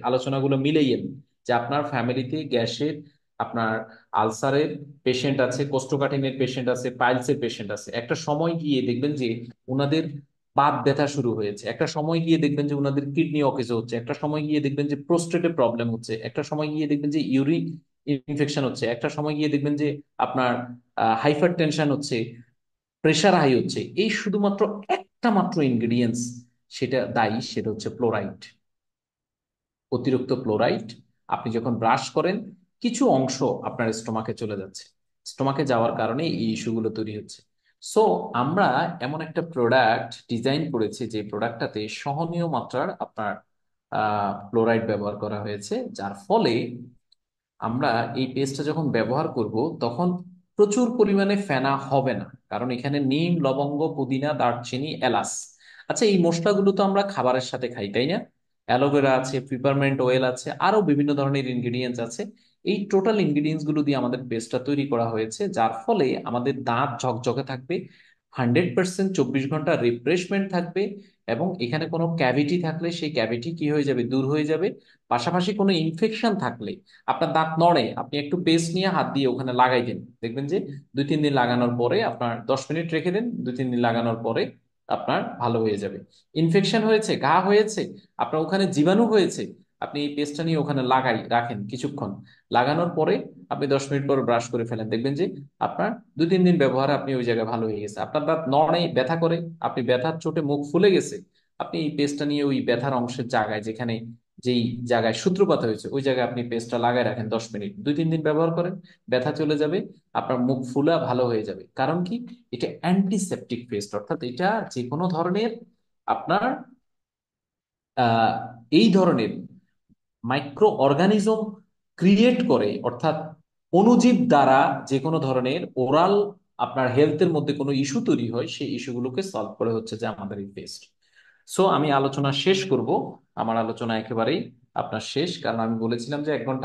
আলোচনাগুলো মিলাইয়েন, যে আপনার ফ্যামিলিতে গ্যাসের, আপনার আলসারের পেশেন্ট আছে, কোষ্ঠকাঠিন্যের পেশেন্ট আছে, পাইলসের পেশেন্ট আছে। একটা সময় গিয়ে দেখবেন যে উনাদের বাত ব্যথা শুরু হয়েছে, একটা সময় গিয়ে দেখবেন যে উনাদের কিডনি অকেজো হচ্ছে, একটা সময় গিয়ে দেখবেন যে প্রোস্টেটে প্রবলেম হচ্ছে, একটা সময় গিয়ে দেখবেন যে ইউরিক ইনফেকশন হচ্ছে, একটা সময় গিয়ে দেখবেন যে আপনার হাইপার টেনশন হচ্ছে, প্রেশার হাই হচ্ছে। এই শুধুমাত্র একটা মাত্র ইনগ্রিডিয়েন্টস সেটা দায়ী, সেটা হচ্ছে ফ্লোরাইড। অতিরিক্ত ফ্লোরাইড আপনি যখন ব্রাশ করেন, কিছু অংশ আপনার স্টোমাকে চলে যাচ্ছে, স্টোমাকে যাওয়ার কারণে এই ইস্যুগুলো তৈরি হচ্ছে। সো আমরা এমন একটা প্রোডাক্ট ডিজাইন করেছি, যে প্রোডাক্টটাতে সহনীয় মাত্রার আপনার ফ্লোরাইড ব্যবহার করা হয়েছে, যার ফলে আমরা এই পেস্টটা যখন ব্যবহার করব, তখন প্রচুর পরিমাণে ফেনা হবে না। কারণ এখানে নিম, লবঙ্গ, পুদিনা, দারচিনি, এলাচ। আচ্ছা, এই মশলাগুলো তো আমরা খাবারের সাথে খাই, তাই না? অ্যালোভেরা আছে, পিপারমেন্ট অয়েল আছে, আরো বিভিন্ন ধরনের ইনগ্রিডিয়েন্টস আছে। এই টোটাল ইনগ্রিডিয়েন্টস গুলো দিয়ে আমাদের পেস্টটা তৈরি করা হয়েছে, যার ফলে আমাদের দাঁত ঝকঝকে থাকবে, 100% 24 ঘন্টা রিফ্রেশমেন্ট থাকবে। এবং এখানে কোনো ক্যাভিটি থাকলে সেই ক্যাভিটি কি হয়ে যাবে, দূর হয়ে যাবে। পাশাপাশি কোনো ইনফেকশন থাকলে, আপনার দাঁত নড়ে, আপনি একটু পেস্ট নিয়ে হাত দিয়ে ওখানে লাগাই দিন, দেখবেন যে 2-3 দিন লাগানোর পরে, আপনার 10 মিনিট রেখে দেন, 2-3 দিন লাগানোর পরে আপনার ভালো হয়ে যাবে। ইনফেকশন হয়েছে, ঘা হয়েছে, আপনার ওখানে জীবাণু হয়েছে, আপনি এই পেস্টটা নিয়ে ওখানে লাগাই রাখেন কিছুক্ষণ, লাগানোর পরে আপনি 10 মিনিট পর ব্রাশ করে ফেলেন, দেখবেন যে আপনার 2-3 দিন ব্যবহারে আপনি ওই জায়গায় ভালো হয়ে গেছে। আপনার দাঁত নড়ে, ব্যথা করে, আপনি ব্যথার চোটে মুখ ফুলে গেছে, আপনি এই পেস্টটা নিয়ে ওই ব্যথার অংশের জায়গায়, যেখানে যেই জায়গায় সূত্রপাত হয়েছে, ওই জায়গায় আপনি পেস্টটা লাগায় রাখেন 10 মিনিট, 2-3 দিন ব্যবহার করেন, ব্যথা চলে যাবে, আপনার মুখ ফুলা ভালো হয়ে যাবে। কারণ কি? এটা অ্যান্টিসেপটিক পেস্ট, অর্থাৎ এটা যে কোনো ধরনের আপনার আহ এই ধরনের মাইক্রো অর্গানিজম ক্রিয়েট করে, অর্থাৎ অণুজীব দ্বারা যে কোনো ধরনের ওরাল আপনার হেলথের মধ্যে কোনো ইস্যু তৈরি হয়, সেই ইস্যুগুলোকে সলভ করে হচ্ছে যে আমাদের এই পেস্ট। সো আমি আলোচনা শেষ করব। আমার আলোচনা একেবারেই আপনার শেষ, কারণ আমি বলেছিলাম যে 1 ঘন্টা